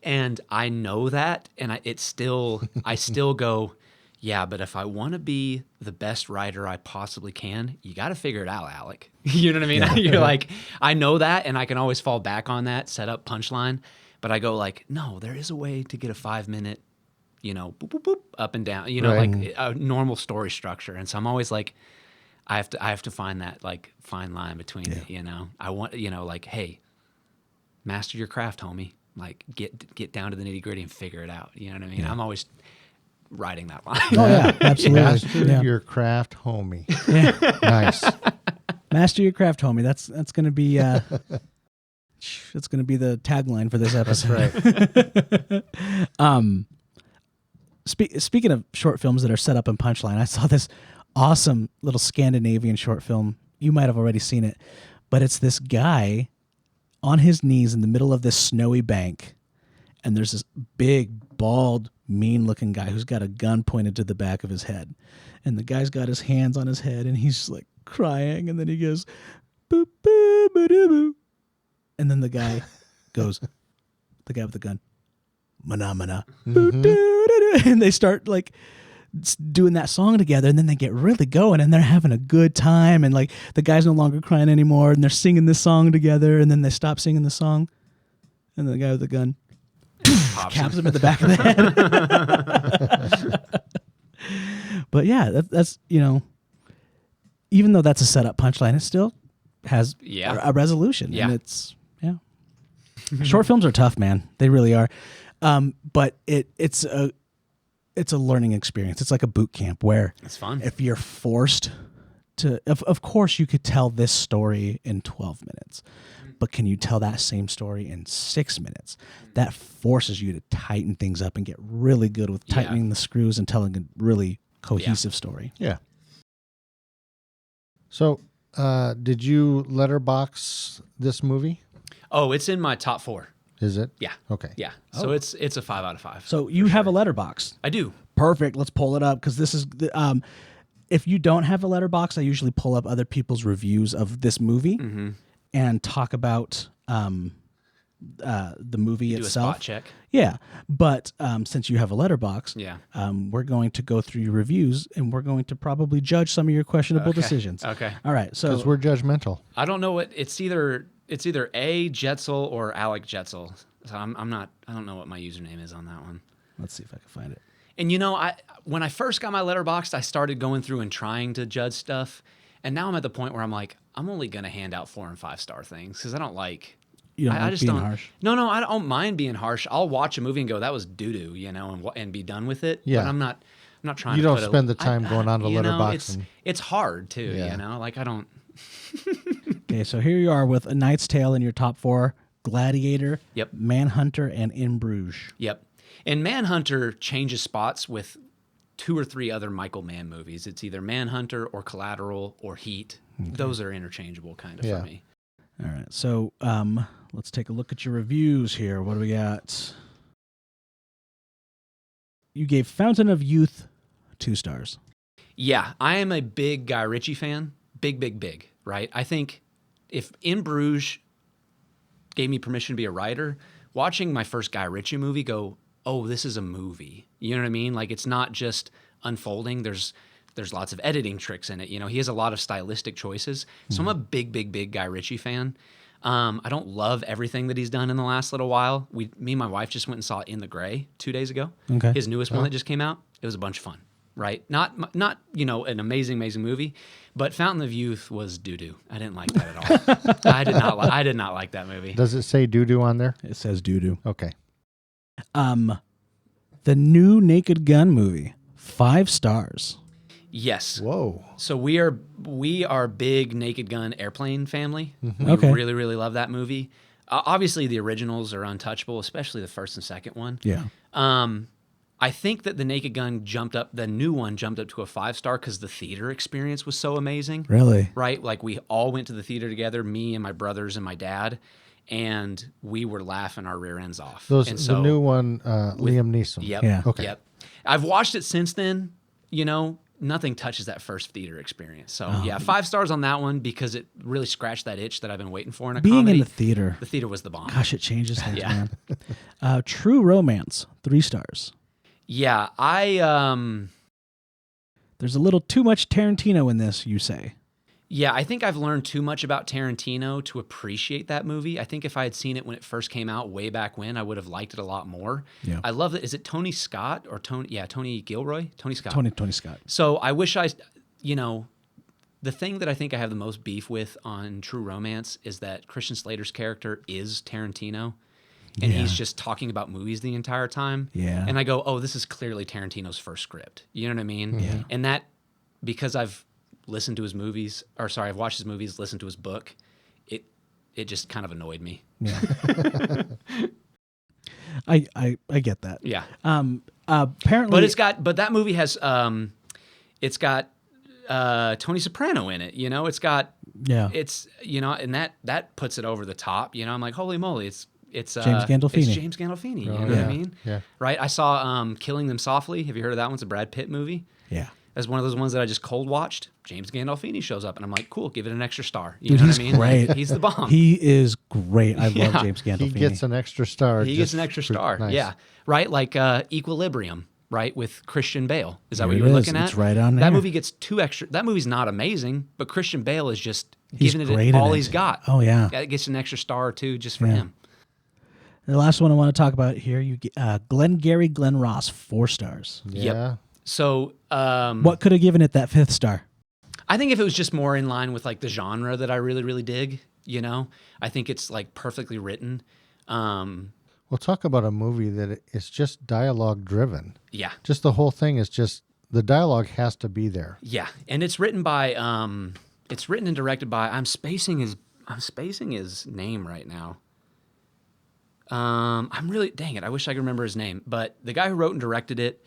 And I know that, and I still go, yeah, but if I want to be the best writer I possibly can, you got to figure it out, Alek. You know what I mean? Yeah. You're like, I know that, and I can always fall back on that, set up punchline. But I go like, no, there is a way to get a 5-minute, boop, boop, boop, up and down, like a normal story structure. And so I'm always like, I have to find that like fine line between it, I want, like, hey, master your craft, homie. Like get down to the nitty gritty and figure it out. You know what I mean? Yeah. I'm always writing that line. Oh yeah, absolutely. Master your craft, homie. Yeah. Nice. Master your craft, homie. That's going to be that's going to be the tagline for this episode. That's right. Speaking of short films that are set up in punchline, I saw this awesome little Scandinavian short film. You might have already seen it, but it's this guy on his knees in the middle of this snowy bank, and there's this big, bald, mean-looking guy who's got a gun pointed to the back of his head, and the guy's got his hands on his head, and he's just like crying, and then he goes, boop, boop, boop, boop, and then the guy goes, the guy with the gun, mana mana, and they start like doing that song together, and then they get really going, and they're having a good time, and like the guy's no longer crying anymore, and they're singing this song together, and then they stop singing the song, and then the guy with the gun caps him at the back of the head. But yeah, that's even though that's a setup punchline, it still has a resolution, and it's short films are tough, man. They really are. But it's a learning experience. It's like a boot camp where it's fun. If you're forced to, of course you could tell this story in 12 minutes, but can you tell that same story in 6 minutes? That forces you to tighten things up and get really good with tightening the screws and telling a really cohesive story. Yeah. So, did you letterbox this movie? Oh, it's in my top 4. Is it? Yeah. Okay. Yeah. So it's a 5 out of 5. So you have a letterbox. I do. Perfect. Let's pull it up because this is if you don't have a letterbox, I usually pull up other people's reviews of this movie and talk about the movie Do itself. a spot check. Yeah, but since you have a letterbox, Yeah. we're going to go through your reviews and we're going to probably judge some of your questionable decisions. Okay. All right. So Because we're judgmental. I don't know what it's either A Jetsel or Alek Jetsel. So I don't know what my username is on that one. let's see if I can find it. And when I first got my letterboxd, I started going through and trying to judge stuff. And now I'm at the point where I'm like, I'm only going to hand out 4 and 5 star things because I don't like. You don't I like just being don't. harsh? No, I don't mind being harsh. I'll watch a movie and go, that was doo doo, and be done with it. Yeah. But I'm not trying. You to don't put spend the time going on to Letterboxd. It's hard too. Yeah. Like I don't. Okay, so here you are with A Knight's Tale in your top 4, Gladiator, Yep. Manhunter, and In Bruges. Yep. And Manhunter changes spots with 2 or 3 other Michael Mann movies. It's either Manhunter or Collateral or Heat. Okay. Those are interchangeable kind of for me. All right. So let's take a look at your reviews here. What do we got? You gave Fountain of Youth 2 stars. Yeah, I am a big Guy Ritchie fan. Big, right? I think if In Bruges gave me permission to be a writer, watching my first Guy Ritchie movie go, oh, this is a movie. You know what I mean? Like it's not just unfolding. There's lots of editing tricks in it. He has a lot of stylistic choices. So I'm a big Guy Ritchie fan. I don't love everything that he's done in the last little while. Me and my wife just went and saw In the Gray 2 days ago. Okay. His newest one that just came out. It was a bunch of fun, right? Not an amazing movie, but Fountain of Youth was doo-doo. I didn't like that at all. I did not like that movie. Does it say doo-doo on there? It says doo-doo. Okay. The new Naked Gun movie, 5 stars. Yes. Whoa. So we are big Naked Gun airplane family. We Okay. really love that movie. Obviously, the originals are untouchable, especially the first and second one. Yeah. I think that the Naked Gun the new one jumped up to a 5-star because the theater experience was so amazing. Really? Right? Like we all went to the theater together, me and my brothers and my dad, and we were laughing our rear ends off. The new one, Liam Neeson. Yep. Yeah. Okay. Yep. I've watched it since then. Nothing touches that first theater experience. So, 5 stars on that one because it really scratched that itch that I've been waiting for in a Being comedy. in the theater. The theater was the bomb. Gosh, it changes things, Yeah. man. True Romance, 3 stars. Yeah, There's a little too much Tarantino in this, you say. Yeah, I think I've learned too much about Tarantino to appreciate that movie. I think if I had seen it when it first came out way back when, I would have liked it a lot more. Yeah. I love it. Is it Tony Scott or Tony? Yeah, Tony Gilroy? Tony Scott. Tony Scott. So I wish the thing that I think I have the most beef with on True Romance is that Christian Slater's character is Tarantino. And he's just talking about movies the entire time. Yeah. And I go, oh, this is clearly Tarantino's first script. You know what I mean? Yeah. And that, because I've listened to his movies, I've watched his movies, listened to his book, it just kind of annoyed me. Yeah. I get that. Yeah. Apparently, But that movie has, it's got Tony Soprano in it. It's got, and that puts it over the top. I'm like, holy moly, it's James Gandolfini. It's James Gandolfini. You know what I mean? Yeah. Right. I saw Killing Them Softly. Have you heard of that one? It's a Brad Pitt movie. Yeah. That's one of those ones that I just cold watched. James Gandolfini shows up, and I'm like, cool, give it an extra star. You know what I mean? Great. Like, he's the bomb. He is great. I love James Gandolfini. He gets an extra star. He gets an extra star. Nice. Yeah. Right. Like Equilibrium. Right, with Christian Bale. Is that There what it you're is. looking at? It's right on there. That movie gets 2 extra. That movie's not amazing, but Christian Bale is just He's giving great it in all it. he's got. Oh, yeah. It gets an extra star or 2 just for him. The last one I want to talk about here, Glengarry Glen Ross, 4 stars. Yeah. Yep. So, What could have given it that 5th star? I think if it was just more in line with like the genre that I really, really dig, I think it's like perfectly written. We'll talk about a movie that it's just dialogue driven. Yeah. Just the whole thing is just the dialogue has to be there. Yeah. And it's written by, it's written and directed by, I'm spacing his name right now. Dang it, I wish I could remember his name. But the guy who wrote and directed it,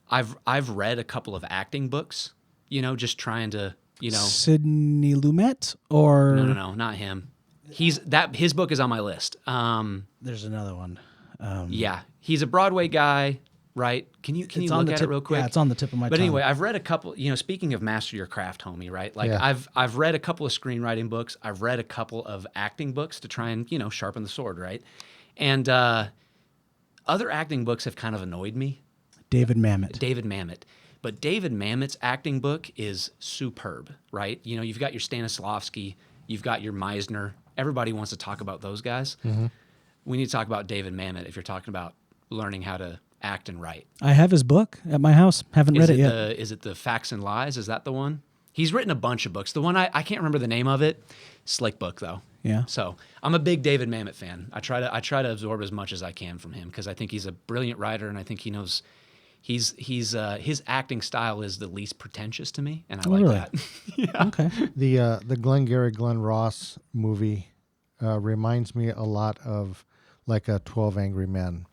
I've read a couple of acting books, just trying to, Sidney Lumet or No, not him. his book is on my list. There's another one. Yeah, he's a Broadway guy, right? Can you look at it real quick? Yeah, it's on the tip of my tongue. But anyway, I've read a couple. Speaking of master your craft, homie, right? Like I've read a couple of screenwriting books. I've read a couple of acting books to try and sharpen the sword, right? And other acting books have kind of annoyed me. David Mamet. But David Mamet's acting book is superb, right? You've got your Stanislavski, you've got your Meisner. Everybody wants to talk about those guys. Mm-hmm. We need to talk about David Mamet if you're talking about learning how to act and write. I have his book at my house. Haven't read it yet. Is it the Facts and Lies? Is that the one? He's written a bunch of books. The one I can't remember the name of it. Slick book though. Yeah. So I'm a big David Mamet fan. I try to absorb as much as I can from him because I think he's a brilliant writer and I think he knows. His acting style is the least pretentious to me, and I like that. Yeah. Okay. The Glengarry Glen Ross movie reminds me a lot of like a 12 Angry Men.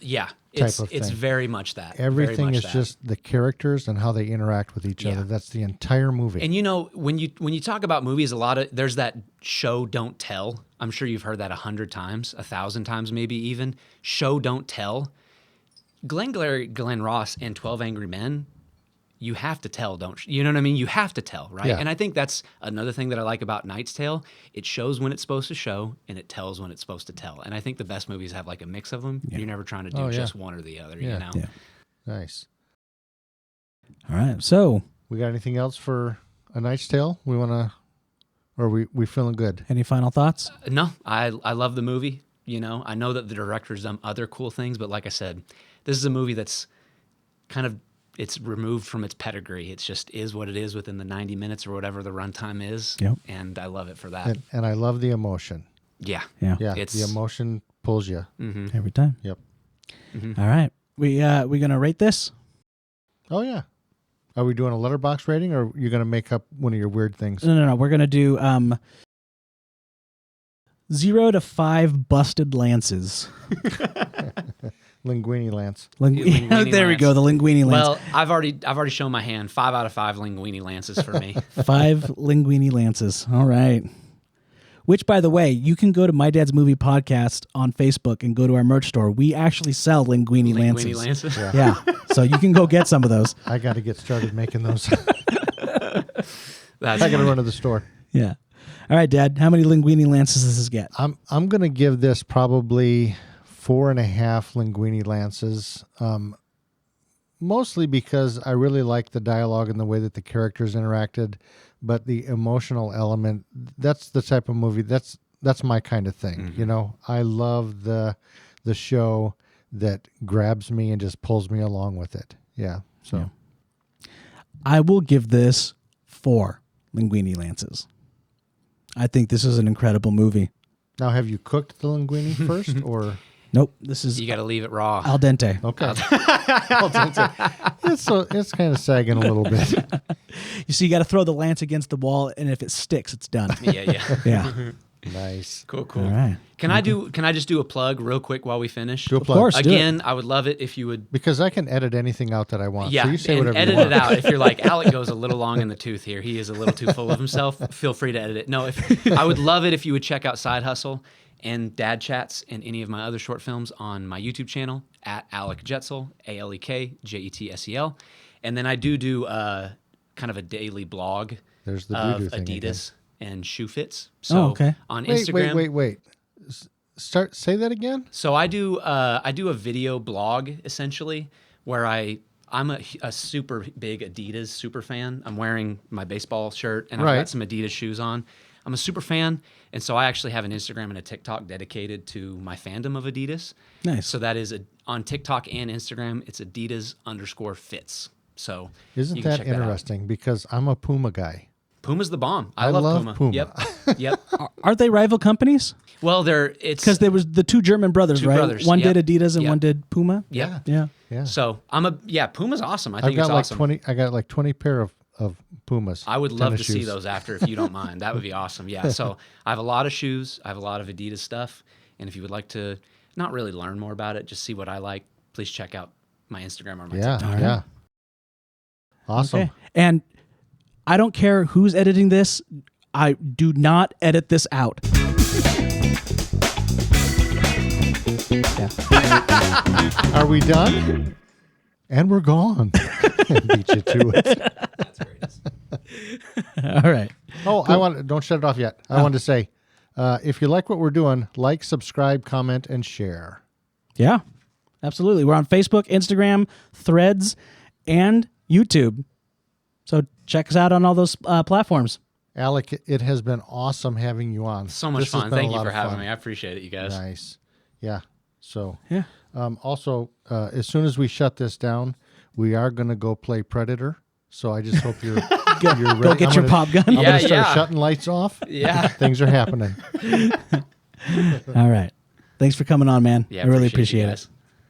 Yeah, it's very much that. Everything is just the characters and how they interact with each other. That's the entire movie. And when you talk about movies, there's that show don't tell. I'm sure you've heard that 100 times, 1,000 times maybe even. Show don't tell. Glengarry Glen Ross and 12 Angry Men, you have to tell, don't you? You know what I mean? You have to tell, right? Yeah. And I think that's another thing that I like about Knight's Tale. It shows when it's supposed to show, and it tells when it's supposed to tell. And I think the best movies have like a mix of them. Yeah. You're never trying to do just one or the other, you know? Yeah. Nice. All right, so. We got anything else for A Knight's Tale? We want to, or we feeling good? Any final thoughts? No, I love the movie. I know that the director's done other cool things, but like I said, this is a movie that's kind of, it's removed from its pedigree. It just is what it is within the 90 minutes or whatever the runtime is. Yep. And I love it for that. And I love the emotion. Yeah. Yeah. The emotion pulls you. Mm-hmm. Every time. Yep. Mm-hmm. All right. We going to rate this? Oh, yeah. Are we doing a letterbox rating or are you going to make up one of your weird things? No. We're going to do 0 to 5 busted lances. Linguini Lance. Linguini there we go. The Linguini Lance. Well, I've already shown my hand. 5 out of 5 Linguini Lances for me. 5 Linguini Lances. All right. Which, by the way, you can go to My Dad's Movie Podcast on Facebook and go to our merch store. We actually sell Linguini Lances. Linguini Lances? Yeah. So you can go get some of those. I got to get started making those. I got to run to the store. Yeah. All right, Dad. How many Linguini Lances does this get? I'm going to give this probably 4.5 Linguini Lances. Mostly because I really like the dialogue and the way that the characters interacted, but the emotional element, that's the type of movie, that's my kind of thing. Mm-hmm. I love the show that grabs me and just pulls me along with it. Yeah. So I will give this 4 Linguini Lances. I think this is an incredible movie. Now, have you cooked the linguine first or? Nope. This is you got to leave it raw. Al dente. Okay. Al dente. It's kind of sagging a little bit. You see, you got to throw the lance against the wall, and if it sticks, it's done. Yeah. Nice. Cool. All right. Can I just do a plug real quick while we finish? Do a plug. Of course. Again, I would love it if you would. Because I can edit anything out that I want. Yeah, so you say and whatever edit you want. it out. If you're like, Alek goes a little long in the tooth here. He is a little too full of himself. Feel free to edit it. No, I would love it if you would check out Side Hustle and Dad Chats and any of my other short films on my YouTube channel at Alek Jetsel, ALEKJETSEL. And then I do kind of a daily blog There's the of doo-doo thing Adidas and shoe fits. So okay. on Instagram. Wait. Say that again. So I do a video blog essentially where I'm a super big Adidas super fan. I'm wearing my baseball shirt and I've got some Adidas shoes on. I'm a super fan, and so I actually have an Instagram and a TikTok dedicated to my fandom of Adidas. Nice. So that is on TikTok and Instagram. It's Adidas_fits. So isn't that interesting? Because I'm a Puma guy. Puma's the bomb. I love Puma. Yep. Aren't they rival companies? Well, it's because there was the two German brothers, right? Brothers, one did Adidas and one did Puma. Yeah. So Puma's awesome. I think it's like awesome. 20. I got like 20 pair of Pumas. I would love to see those after, if you don't mind. That would be awesome. Yeah. So I have a lot of shoes. I have a lot of Adidas stuff. And if you would like to not really learn more about it, just see what I like, please check out my Instagram or my TikTok. Yeah. Awesome. Okay. And I don't care who's editing this. I do not edit this out. Are we done? And we're gone. Beat you to it. That's great. All right. Oh, don't shut it off yet. I wanted to say, if you like what we're doing, like, subscribe, comment, and share. Yeah, absolutely. We're on Facebook, Instagram, Threads, and YouTube. So check us out on all those platforms. Alek, it has been awesome having you on. So much fun. Thank you for having me. I appreciate it, you guys. Nice. Yeah. So, Yeah. Also, as soon as we shut this down, we are going to go play Predator. So I just hope you're ready. Go get your pop gun. I'm going to start shutting lights off. Yeah. Things are happening. All right. Thanks for coming on, man. Yeah, I really appreciate you it. guys.